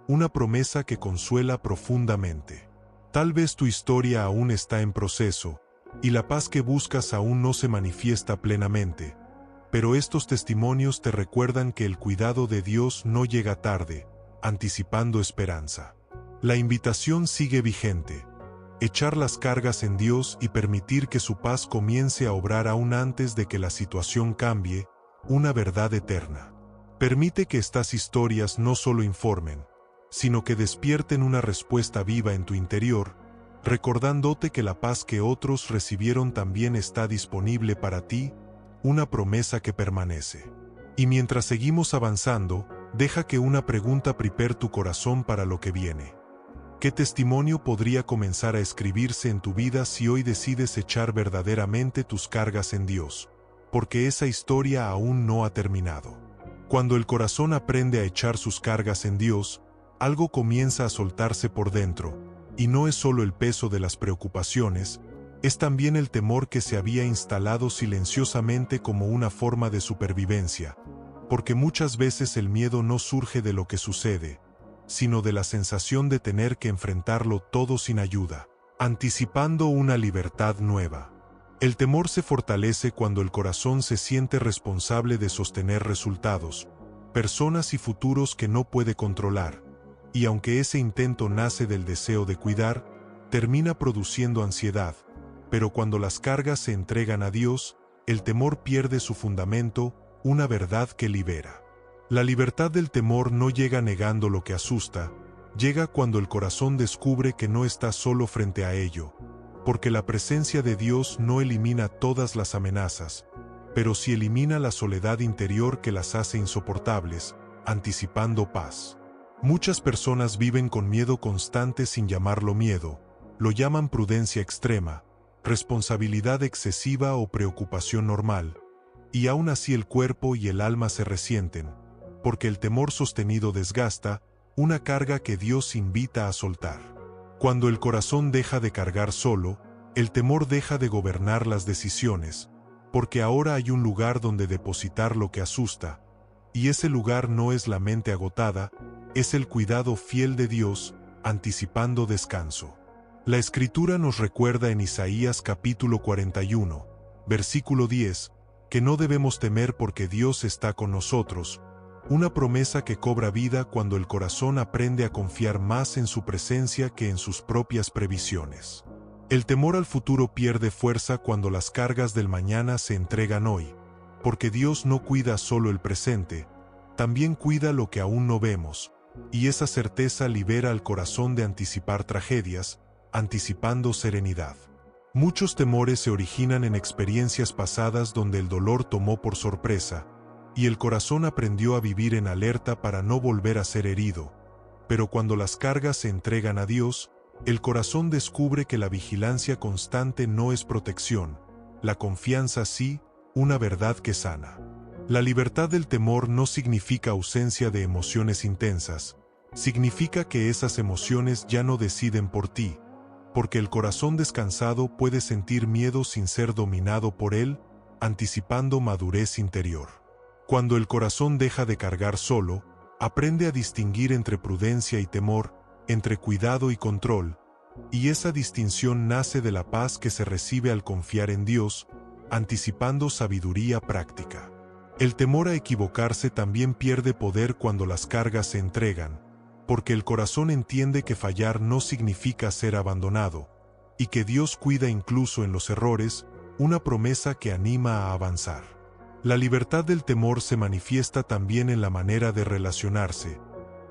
una promesa que consuela profundamente. Tal vez tu historia aún está en proceso, y la paz que buscas aún no se manifiesta plenamente, pero estos testimonios te recuerdan que el cuidado de Dios no llega tarde, anticipando esperanza. La invitación sigue vigente: echar las cargas en Dios y permitir que su paz comience a obrar aún antes de que la situación cambie, una verdad eterna. Permite que estas historias no solo informen, sino que despierten una respuesta viva en tu interior, recordándote que la paz que otros recibieron también está disponible para ti, una promesa que permanece. Y mientras seguimos avanzando, deja que una pregunta prepare tu corazón para lo que viene. ¿Qué testimonio podría comenzar a escribirse en tu vida si hoy decides echar verdaderamente tus cargas en Dios? Porque esa historia aún no ha terminado. Cuando el corazón aprende a echar sus cargas en Dios, algo comienza a soltarse por dentro, y no es solo el peso de las preocupaciones, es también el temor que se había instalado silenciosamente como una forma de supervivencia, porque muchas veces el miedo no surge de lo que sucede, sino de la sensación de tener que enfrentarlo todo sin ayuda, anticipando una libertad nueva. El temor se fortalece cuando el corazón se siente responsable de sostener resultados, personas y futuros que no puede controlar, y aunque ese intento nace del deseo de cuidar, termina produciendo ansiedad, pero cuando las cargas se entregan a Dios, el temor pierde su fundamento, una verdad que libera. La libertad del temor no llega negando lo que asusta, llega cuando el corazón descubre que no está solo frente a ello, porque la presencia de Dios no elimina todas las amenazas, pero sí elimina la soledad interior que las hace insoportables, anticipando paz. Muchas personas viven con miedo constante sin llamarlo miedo, lo llaman prudencia extrema, responsabilidad excesiva o preocupación normal, y aún así el cuerpo y el alma se resienten, porque el temor sostenido desgasta, una carga que Dios invita a soltar. Cuando el corazón deja de cargar solo, el temor deja de gobernar las decisiones, porque ahora hay un lugar donde depositar lo que asusta, y ese lugar no es la mente agotada, es el cuidado fiel de Dios, anticipando descanso. La Escritura nos recuerda en Isaías capítulo 41, versículo 10, que no debemos temer porque Dios está con nosotros, una promesa que cobra vida cuando el corazón aprende a confiar más en su presencia que en sus propias previsiones. El temor al futuro pierde fuerza cuando las cargas del mañana se entregan hoy, porque Dios no cuida solo el presente, también cuida lo que aún no vemos, y esa certeza libera al corazón de anticipar tragedias, anticipando serenidad. Muchos temores se originan en experiencias pasadas donde el dolor tomó por sorpresa, y el corazón aprendió a vivir en alerta para no volver a ser herido. Pero cuando las cargas se entregan a Dios, el corazón descubre que la vigilancia constante no es protección, la confianza sí, una verdad que sana. La libertad del temor no significa ausencia de emociones intensas, significa que esas emociones ya no deciden por ti, porque el corazón descansado puede sentir miedo sin ser dominado por él, anticipando madurez interior. Cuando el corazón deja de cargar solo, aprende a distinguir entre prudencia y temor, entre cuidado y control, y esa distinción nace de la paz que se recibe al confiar en Dios, anticipando sabiduría práctica. El temor a equivocarse también pierde poder cuando las cargas se entregan, porque el corazón entiende que fallar no significa ser abandonado, y que Dios cuida incluso en los errores, una promesa que anima a avanzar. La libertad del temor se manifiesta también en la manera de relacionarse,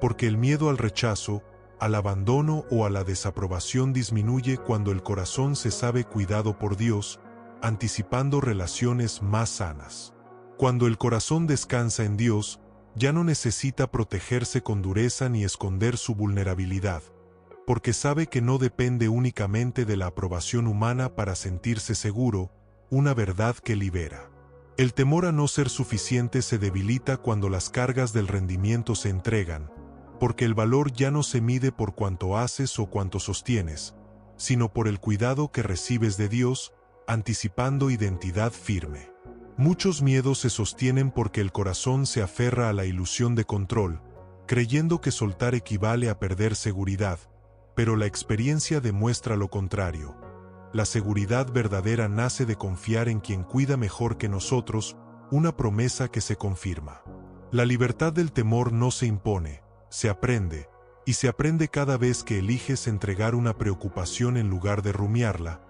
porque el miedo al rechazo, al abandono o a la desaprobación disminuye cuando el corazón se sabe cuidado por Dios, anticipando relaciones más sanas. Cuando el corazón descansa en Dios, ya no necesita protegerse con dureza ni esconder su vulnerabilidad, porque sabe que no depende únicamente de la aprobación humana para sentirse seguro, una verdad que libera. El temor a no ser suficiente se debilita cuando las cargas del rendimiento se entregan, porque el valor ya no se mide por cuánto haces o cuánto sostienes, sino por el cuidado que recibes de Dios, anticipando identidad firme. Muchos miedos se sostienen porque el corazón se aferra a la ilusión de control, creyendo que soltar equivale a perder seguridad, pero la experiencia demuestra lo contrario. La seguridad verdadera nace de confiar en quien cuida mejor que nosotros, una promesa que se confirma. La libertad del temor no se impone, se aprende, y se aprende cada vez que eliges entregar una preocupación en lugar de rumiarla,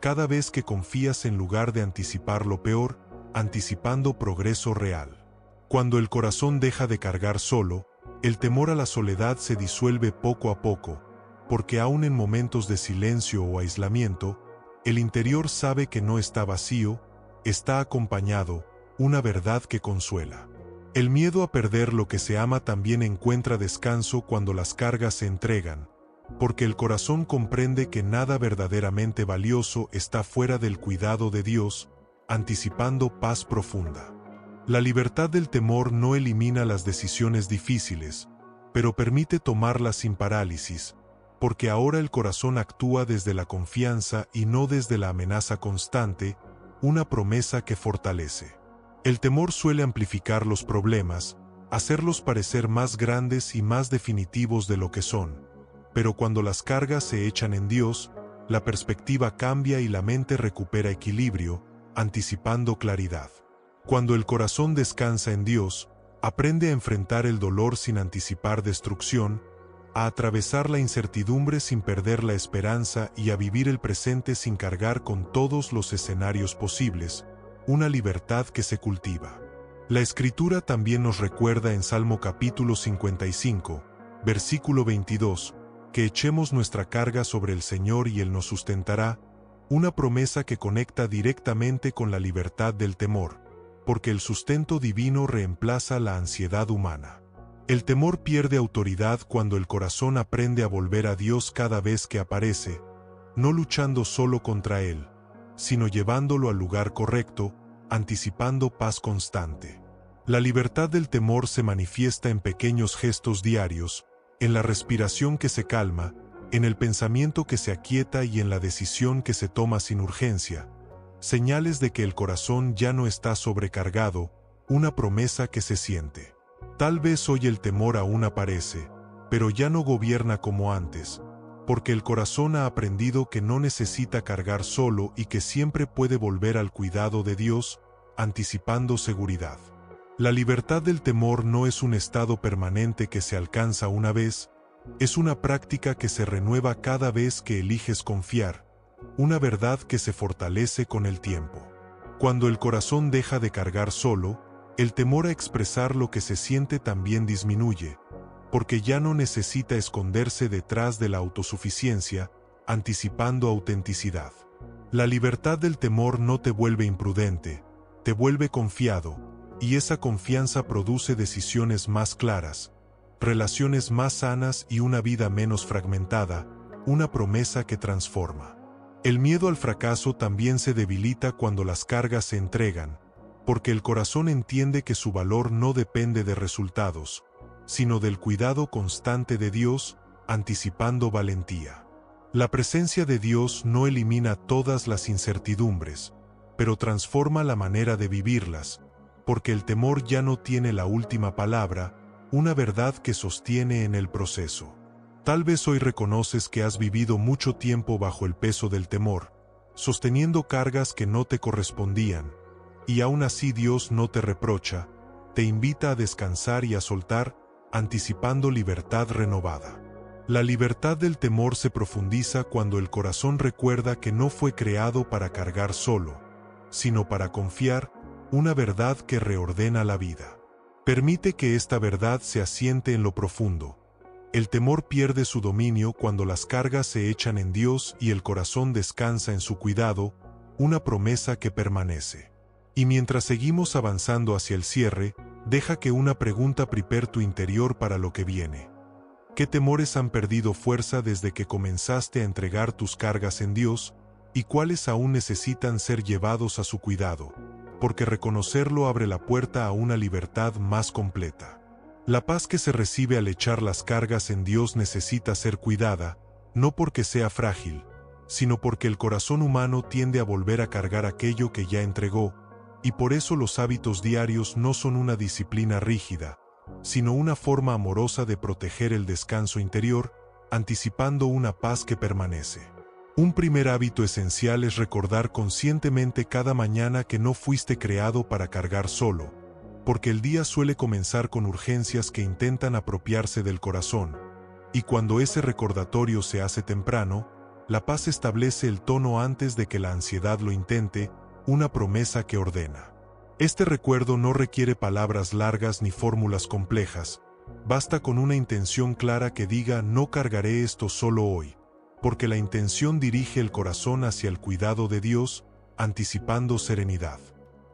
cada vez que confías en lugar de anticipar lo peor, anticipando progreso real. Cuando el corazón deja de cargar solo, el temor a la soledad se disuelve poco a poco, porque aún en momentos de silencio o aislamiento, el interior sabe que no está vacío, está acompañado, una verdad que consuela. El miedo a perder lo que se ama también encuentra descanso cuando las cargas se entregan, porque el corazón comprende que nada verdaderamente valioso está fuera del cuidado de Dios, anticipando paz profunda. La libertad del temor no elimina las decisiones difíciles, pero permite tomarlas sin parálisis, porque ahora el corazón actúa desde la confianza y no desde la amenaza constante, una promesa que fortalece. El temor suele amplificar los problemas, hacerlos parecer más grandes y más definitivos de lo que son, pero cuando las cargas se echan en Dios, la perspectiva cambia y la mente recupera equilibrio, anticipando claridad. Cuando el corazón descansa en Dios, aprende a enfrentar el dolor sin anticipar destrucción, a atravesar la incertidumbre sin perder la esperanza y a vivir el presente sin cargar con todos los escenarios posibles, una libertad que se cultiva. La Escritura también nos recuerda en Salmo capítulo 55, versículo 22, que echemos nuestra carga sobre el Señor y Él nos sustentará, una promesa que conecta directamente con la libertad del temor, porque el sustento divino reemplaza la ansiedad humana. El temor pierde autoridad cuando el corazón aprende a volver a Dios cada vez que aparece, no luchando solo contra Él, sino llevándolo al lugar correcto, anticipando paz constante. La libertad del temor se manifiesta en pequeños gestos diarios, en la respiración que se calma, en el pensamiento que se aquieta y en la decisión que se toma sin urgencia, señales de que el corazón ya no está sobrecargado, una promesa que se siente. Tal vez hoy el temor aún aparece, pero ya no gobierna como antes, porque el corazón ha aprendido que no necesita cargar solo y que siempre puede volver al cuidado de Dios, anticipando seguridad. La libertad del temor no es un estado permanente que se alcanza una vez, es una práctica que se renueva cada vez que eliges confiar, una verdad que se fortalece con el tiempo. Cuando el corazón deja de cargar solo, el temor a expresar lo que se siente también disminuye, porque ya no necesita esconderse detrás de la autosuficiencia, anticipando autenticidad. La libertad del temor no te vuelve imprudente, te vuelve confiado, y esa confianza produce decisiones más claras, relaciones más sanas y una vida menos fragmentada, una promesa que transforma. El miedo al fracaso también se debilita cuando las cargas se entregan, porque el corazón entiende que su valor no depende de resultados, sino del cuidado constante de Dios, anticipando valentía. La presencia de Dios no elimina todas las incertidumbres, pero transforma la manera de vivirlas, porque el temor ya no tiene la última palabra, una verdad que sostiene en el proceso. Tal vez hoy reconoces que has vivido mucho tiempo bajo el peso del temor, sosteniendo cargas que no te correspondían, y aún así Dios no te reprocha, te invita a descansar y a soltar, anticipando libertad renovada. La libertad del temor se profundiza cuando el corazón recuerda que no fue creado para cargar solo, sino para confiar, una verdad que reordena la vida. Permite que esta verdad se asiente en lo profundo. El temor pierde su dominio cuando las cargas se echan en Dios y el corazón descansa en su cuidado, una promesa que permanece. Y mientras seguimos avanzando hacia el cierre, deja que una pregunta prepare tu interior para lo que viene. ¿Qué temores han perdido fuerza desde que comenzaste a entregar tus cargas en Dios, y cuáles aún necesitan ser llevados a su cuidado? Porque reconocerlo abre la puerta a una libertad más completa. La paz que se recibe al echar las cargas en Dios necesita ser cuidada, no porque sea frágil, sino porque el corazón humano tiende a volver a cargar aquello que ya entregó, y por eso los hábitos diarios no son una disciplina rígida, sino una forma amorosa de proteger el descanso interior, anticipando una paz que permanece. Un primer hábito esencial es recordar conscientemente cada mañana que no fuiste creado para cargar solo, porque el día suele comenzar con urgencias que intentan apropiarse del corazón, y cuando ese recordatorio se hace temprano, la paz establece el tono antes de que la ansiedad lo intente, una promesa que ordena. Este recuerdo no requiere palabras largas ni fórmulas complejas, basta con una intención clara que diga no cargaré esto solo hoy, porque la intención dirige el corazón hacia el cuidado de Dios, anticipando serenidad.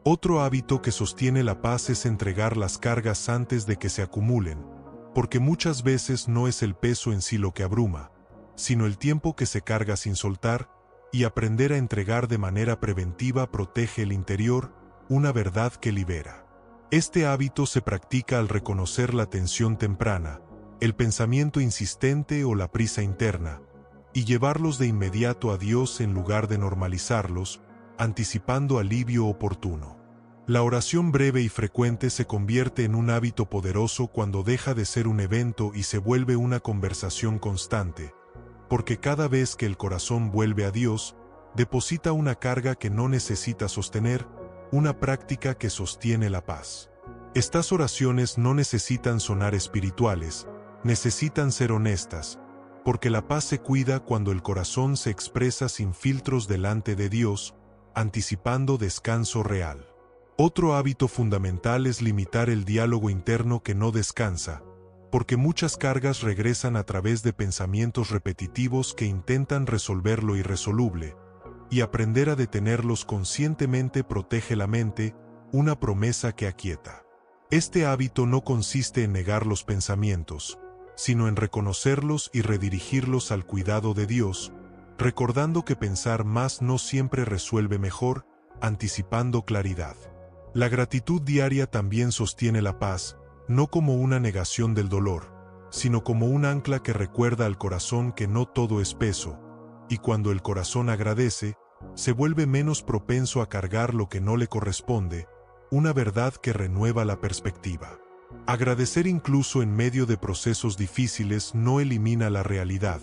Otro hábito que sostiene la paz es entregar las cargas antes de que se acumulen, porque muchas veces no es el peso en sí lo que abruma, sino el tiempo que se carga sin soltar, y aprender a entregar de manera preventiva protege el interior, una verdad que libera. Este hábito se practica al reconocer la tensión temprana, el pensamiento insistente o la prisa interna, y llevarlos de inmediato a Dios en lugar de normalizarlos, anticipando alivio oportuno. La oración breve y frecuente se convierte en un hábito poderoso cuando deja de ser un evento y se vuelve una conversación constante, porque cada vez que el corazón vuelve a Dios, deposita una carga que no necesita sostener, una práctica que sostiene la paz. Estas oraciones no necesitan sonar espirituales, necesitan ser honestas, porque la paz se cuida cuando el corazón se expresa sin filtros delante de Dios, anticipando descanso real. Otro hábito fundamental es limitar el diálogo interno que no descansa, porque muchas cargas regresan a través de pensamientos repetitivos que intentan resolver lo irresoluble, y aprender a detenerlos conscientemente protege la mente, una promesa que aquieta. Este hábito no consiste en negar los pensamientos, sino en reconocerlos y redirigirlos al cuidado de Dios, recordando que pensar más no siempre resuelve mejor, anticipando claridad. La gratitud diaria también sostiene la paz, no como una negación del dolor, sino como un ancla que recuerda al corazón que no todo es peso, y cuando el corazón agradece, se vuelve menos propenso a cargar lo que no le corresponde, una verdad que renueva la perspectiva. Agradecer incluso en medio de procesos difíciles no elimina la realidad,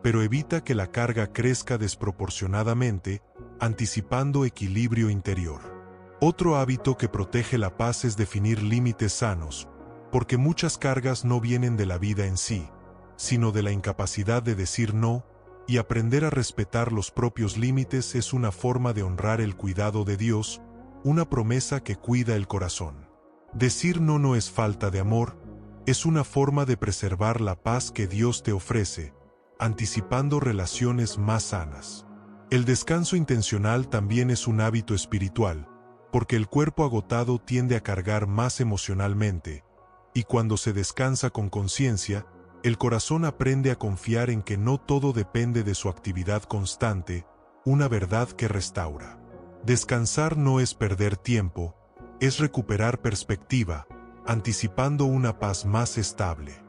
pero evita que la carga crezca desproporcionadamente, anticipando equilibrio interior. Otro hábito que protege la paz es definir límites sanos, porque muchas cargas no vienen de la vida en sí, sino de la incapacidad de decir no, y aprender a respetar los propios límites es una forma de honrar el cuidado de Dios, una promesa que cuida el corazón. Decir no no es falta de amor, es una forma de preservar la paz que Dios te ofrece, anticipando relaciones más sanas. El descanso intencional también es un hábito espiritual, porque el cuerpo agotado tiende a cargar más emocionalmente, y cuando se descansa con conciencia, el corazón aprende a confiar en que no todo depende de su actividad constante, una verdad que restaura. Descansar no es perder tiempo, es recuperar perspectiva, anticipando una paz más estable.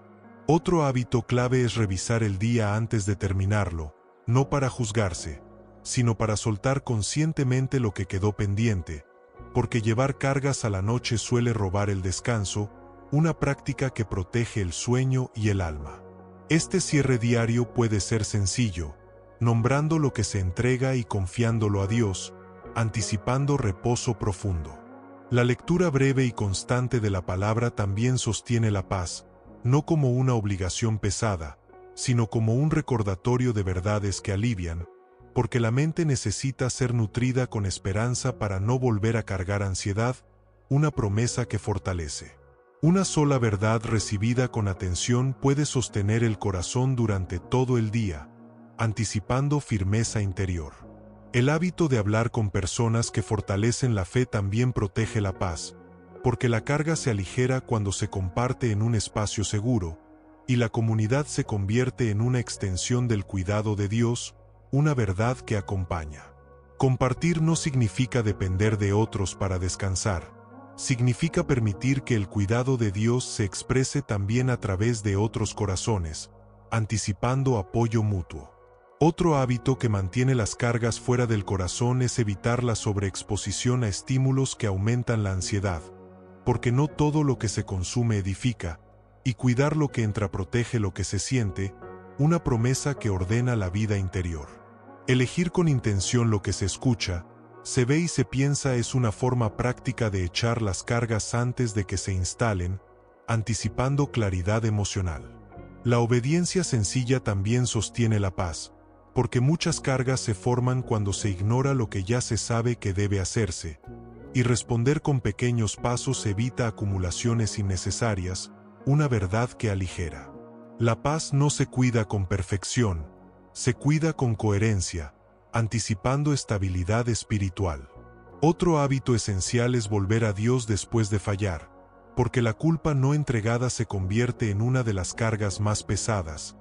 Otro hábito clave es revisar el día antes de terminarlo, no para juzgarse, sino para soltar conscientemente lo que quedó pendiente, porque llevar cargas a la noche suele robar el descanso, una práctica que protege el sueño y el alma. Este cierre diario puede ser sencillo, nombrando lo que se entrega y confiándolo a Dios, anticipando reposo profundo. La lectura breve y constante de la palabra también sostiene la paz, no como una obligación pesada, sino como un recordatorio de verdades que alivian, porque la mente necesita ser nutrida con esperanza para no volver a cargar ansiedad, una promesa que fortalece. Una sola verdad recibida con atención puede sostener el corazón durante todo el día, anticipando firmeza interior. El hábito de hablar con personas que fortalecen la fe también protege la paz, porque la carga se aligera cuando se comparte en un espacio seguro, y la comunidad se convierte en una extensión del cuidado de Dios, una verdad que acompaña. Compartir no significa depender de otros para descansar, significa permitir que el cuidado de Dios se exprese también a través de otros corazones, anticipando apoyo mutuo. Otro hábito que mantiene las cargas fuera del corazón es evitar la sobreexposición a estímulos que aumentan la ansiedad, porque no todo lo que se consume edifica, y cuidar lo que entra protege lo que se siente, una promesa que ordena la vida interior. Elegir con intención lo que se escucha, se ve y se piensa es una forma práctica de echar las cargas antes de que se instalen, anticipando claridad emocional. La obediencia sencilla también sostiene la paz, porque muchas cargas se forman cuando se ignora lo que ya se sabe que debe hacerse, y responder con pequeños pasos evita acumulaciones innecesarias, una verdad que aligera. La paz no se cuida con perfección, se cuida con coherencia, anticipando estabilidad espiritual. Otro hábito esencial es volver a Dios después de fallar, porque la culpa no entregada se convierte en una de las cargas más pesadas,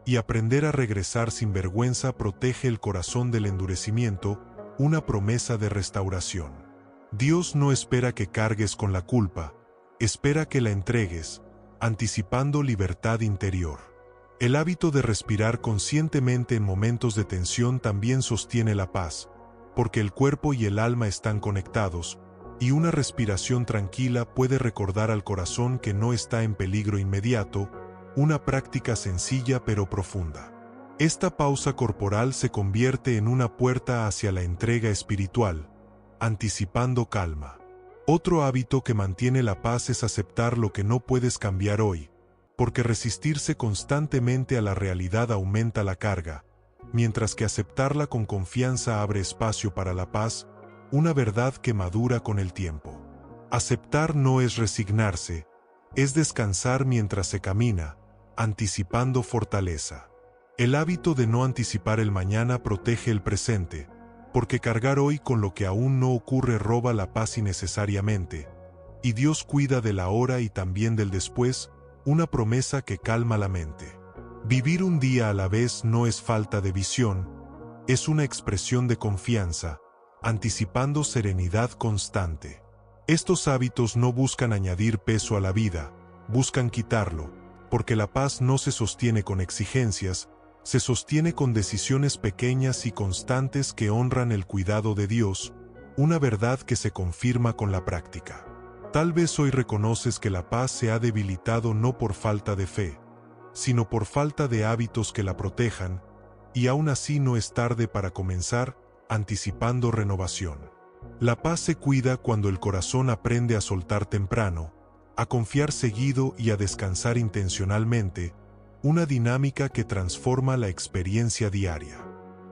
y aprender a regresar sin vergüenza protege el corazón del endurecimiento, una promesa de restauración. Dios no espera que cargues con la culpa, espera que la entregues, anticipando libertad interior. El hábito de respirar conscientemente en momentos de tensión también sostiene la paz, porque el cuerpo y el alma están conectados, y una respiración tranquila puede recordar al corazón que no está en peligro inmediato, una práctica sencilla pero profunda. Esta pausa corporal se convierte en una puerta hacia la entrega espiritual, anticipando calma. Otro hábito que mantiene la paz es aceptar lo que no puedes cambiar hoy, porque resistirse constantemente a la realidad aumenta la carga, mientras que aceptarla con confianza abre espacio para la paz, una verdad que madura con el tiempo. Aceptar no es resignarse, es descansar mientras se camina, anticipando fortaleza. El hábito de no anticipar el mañana protege el presente, porque cargar hoy con lo que aún no ocurre roba la paz innecesariamente, y Dios cuida del ahora y también del después, una promesa que calma la mente. Vivir un día a la vez no es falta de visión, es una expresión de confianza, anticipando serenidad constante. Estos hábitos no buscan añadir peso a la vida, buscan quitarlo, porque la paz no se sostiene con exigencias, se sostiene con decisiones pequeñas y constantes que honran el cuidado de Dios, una verdad que se confirma con la práctica. Tal vez hoy reconoces que la paz se ha debilitado no por falta de fe, sino por falta de hábitos que la protejan, y aún así no es tarde para comenzar, anticipando renovación. La paz se cuida cuando el corazón aprende a soltar temprano, a confiar seguido y a descansar intencionalmente, una dinámica que transforma la experiencia diaria.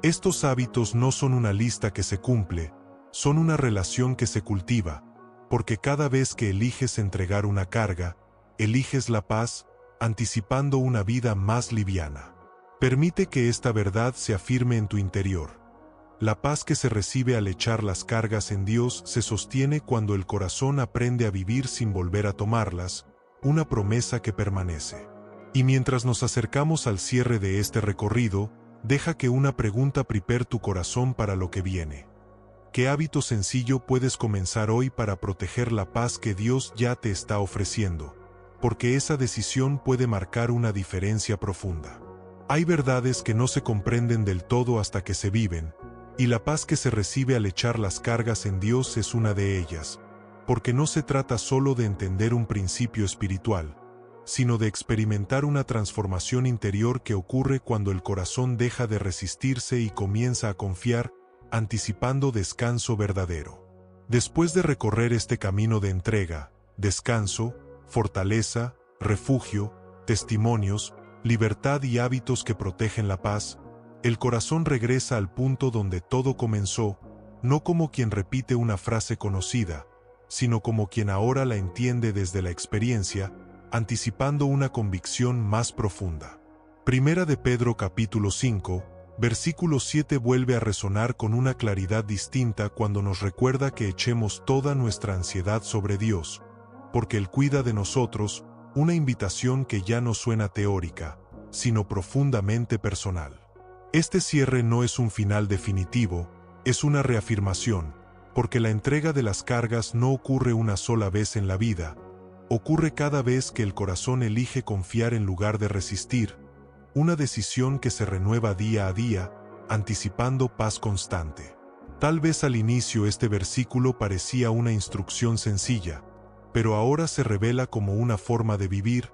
Estos hábitos no son una lista que se cumple, son una relación que se cultiva, porque cada vez que eliges entregar una carga, eliges la paz, anticipando una vida más liviana. Permite que esta verdad se afirme en tu interior. La paz que se recibe al echar las cargas en Dios se sostiene cuando el corazón aprende a vivir sin volver a tomarlas, una promesa que permanece. Y mientras nos acercamos al cierre de este recorrido, deja que una pregunta prepare tu corazón para lo que viene. ¿Qué hábito sencillo puedes comenzar hoy para proteger la paz que Dios ya te está ofreciendo? Porque esa decisión puede marcar una diferencia profunda. Hay verdades que no se comprenden del todo hasta que se viven, y la paz que se recibe al echar las cargas en Dios es una de ellas, porque no se trata solo de entender un principio espiritual, sino de experimentar una transformación interior que ocurre cuando el corazón deja de resistirse y comienza a confiar, anticipando descanso verdadero. Después de recorrer este camino de entrega, descanso, fortaleza, refugio, testimonios, libertad y hábitos que protegen la paz, el corazón regresa al punto donde todo comenzó, no como quien repite una frase conocida, sino como quien ahora la entiende desde la experiencia, anticipando una convicción más profunda. Primera de Pedro capítulo 5, versículo 7 vuelve a resonar con una claridad distinta cuando nos recuerda que echemos toda nuestra ansiedad sobre Dios, porque Él cuida de nosotros, una invitación que ya no suena teórica, sino profundamente personal. Este cierre no es un final definitivo, es una reafirmación, porque la entrega de las cargas no ocurre una sola vez en la vida, ocurre cada vez que el corazón elige confiar en lugar de resistir, una decisión que se renueva día a día, anticipando paz constante. Tal vez al inicio este versículo parecía una instrucción sencilla, pero ahora se revela como una forma de vivir,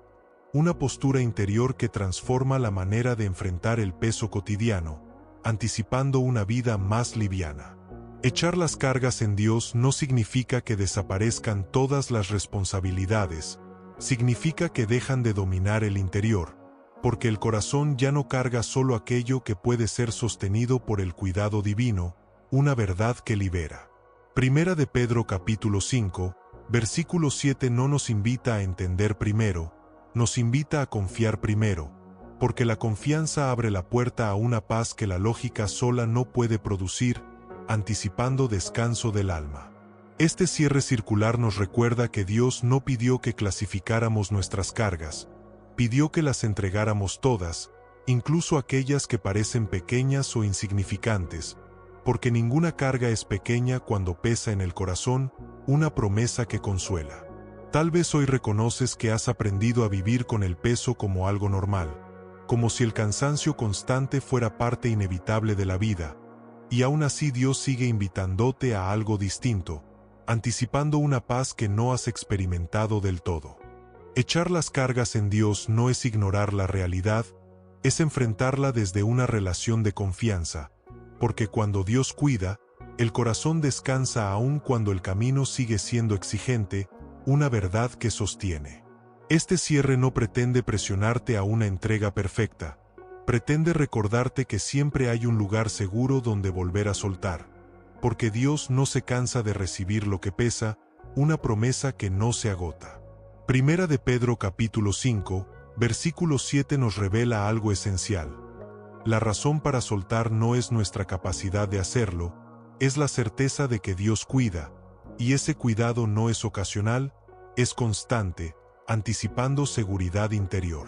una postura interior que transforma la manera de enfrentar el peso cotidiano, anticipando una vida más liviana. Echar las cargas en Dios no significa que desaparezcan todas las responsabilidades, significa que dejan de dominar el interior, porque el corazón ya no carga solo aquello que puede ser sostenido por el cuidado divino, una verdad que libera. Primera de Pedro capítulo 5, versículo 7 no nos invita a entender primero, nos invita a confiar primero, porque la confianza abre la puerta a una paz que la lógica sola no puede producir, anticipando descanso del alma. Este cierre circular nos recuerda que Dios no pidió que clasificáramos nuestras cargas, pidió que las entregáramos todas, incluso aquellas que parecen pequeñas o insignificantes, porque ninguna carga es pequeña cuando pesa en el corazón, una promesa que consuela. Tal vez hoy reconoces que has aprendido a vivir con el peso como algo normal, como si el cansancio constante fuera parte inevitable de la vida, y aún así Dios sigue invitándote a algo distinto, anticipando una paz que no has experimentado del todo. Echar las cargas en Dios no es ignorar la realidad, es enfrentarla desde una relación de confianza, porque cuando Dios cuida, el corazón descansa aún cuando el camino sigue siendo exigente, una verdad que sostiene. Este cierre no pretende presionarte a una entrega perfecta, pretende recordarte que siempre hay un lugar seguro donde volver a soltar, porque Dios no se cansa de recibir lo que pesa, una promesa que no se agota. Primera de Pedro capítulo 5, versículo 7 nos revela algo esencial. La razón para soltar no es nuestra capacidad de hacerlo, es la certeza de que Dios cuida, y ese cuidado no es ocasional, es constante, anticipando seguridad interior.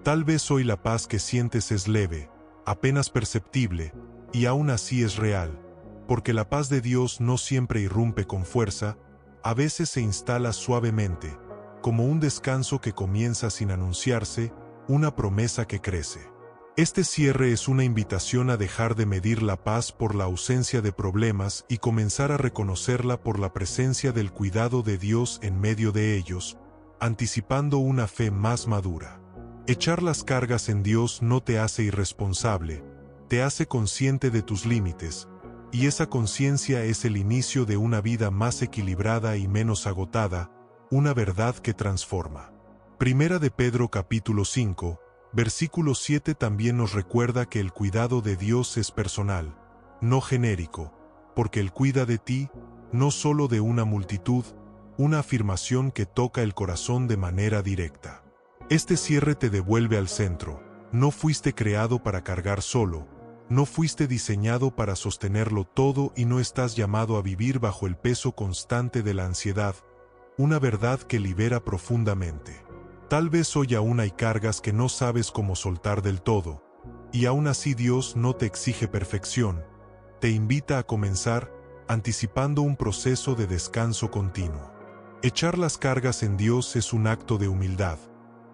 Tal vez hoy la paz que sientes es leve, apenas perceptible, y aún así es real, porque la paz de Dios no siempre irrumpe con fuerza, a veces se instala suavemente, como un descanso que comienza sin anunciarse, una promesa que crece. Este cierre es una invitación a dejar de medir la paz por la ausencia de problemas y comenzar a reconocerla por la presencia del cuidado de Dios en medio de ellos, anticipando una fe más madura. Echar las cargas en Dios no te hace irresponsable, te hace consciente de tus límites, y esa conciencia es el inicio de una vida más equilibrada y menos agotada, una verdad que transforma. Primera de Pedro capítulo 5, versículo 7 también nos recuerda que el cuidado de Dios es personal, no genérico, porque Él cuida de ti, no solo de una multitud, una afirmación que toca el corazón de manera directa. Este cierre te devuelve al centro, no fuiste creado para cargar solo, no fuiste diseñado para sostenerlo todo y no estás llamado a vivir bajo el peso constante de la ansiedad, una verdad que libera profundamente. Tal vez hoy aún hay cargas que no sabes cómo soltar del todo, y aún así Dios no te exige perfección, te invita a comenzar, anticipando un proceso de descanso continuo. Echar las cargas en Dios es un acto de humildad,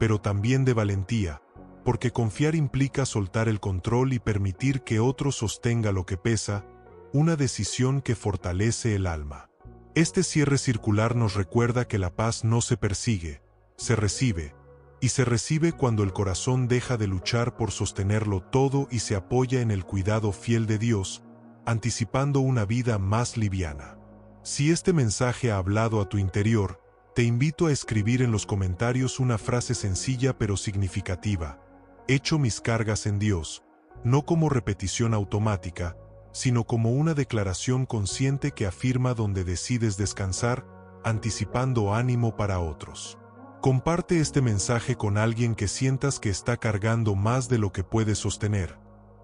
pero también de valentía, porque confiar implica soltar el control y permitir que otro sostenga lo que pesa, una decisión que fortalece el alma. Este cierre circular nos recuerda que la paz no se persigue, se recibe, y se recibe cuando el corazón deja de luchar por sostenerlo todo y se apoya en el cuidado fiel de Dios, anticipando una vida más liviana. Si este mensaje ha hablado a tu interior, te invito a escribir en los comentarios una frase sencilla pero significativa: echo mis cargas en Dios, no como repetición automática, sino como una declaración consciente que afirma donde decides descansar, anticipando ánimo para otros. Comparte este mensaje con alguien que sientas que está cargando más de lo que puede sostener,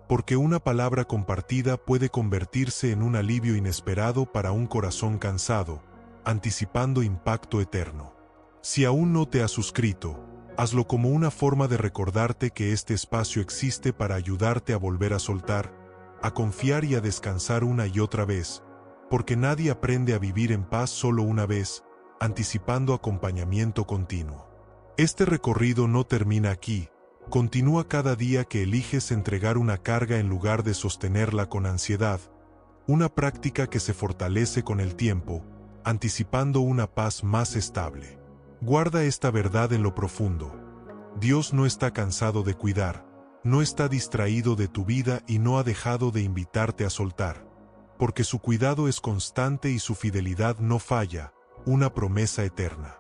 porque una palabra compartida puede convertirse en un alivio inesperado para un corazón cansado, anticipando impacto eterno. Si aún no te has suscrito, hazlo como una forma de recordarte que este espacio existe para ayudarte a volver a soltar, a confiar y a descansar una y otra vez, porque nadie aprende a vivir en paz solo una vez, anticipando acompañamiento continuo. Este recorrido no termina aquí, continúa cada día que eliges entregar una carga en lugar de sostenerla con ansiedad, una práctica que se fortalece con el tiempo, anticipando una paz más estable. Guarda esta verdad en lo profundo. Dios no está cansado de cuidar, no está distraído de tu vida y no ha dejado de invitarte a soltar, porque su cuidado es constante y su fidelidad no falla, una promesa eterna.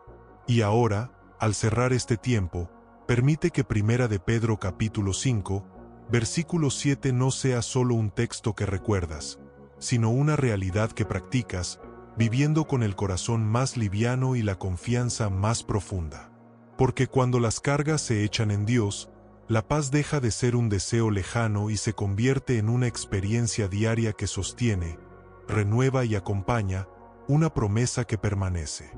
Y ahora, al cerrar este tiempo, permite que Primera de Pedro capítulo 5, versículo 7 no sea solo un texto que recuerdas, sino una realidad que practicas, viviendo con el corazón más liviano y la confianza más profunda. Porque cuando las cargas se echan en Dios, la paz deja de ser un deseo lejano y se convierte en una experiencia diaria que sostiene, renueva y acompaña, una promesa que permanece.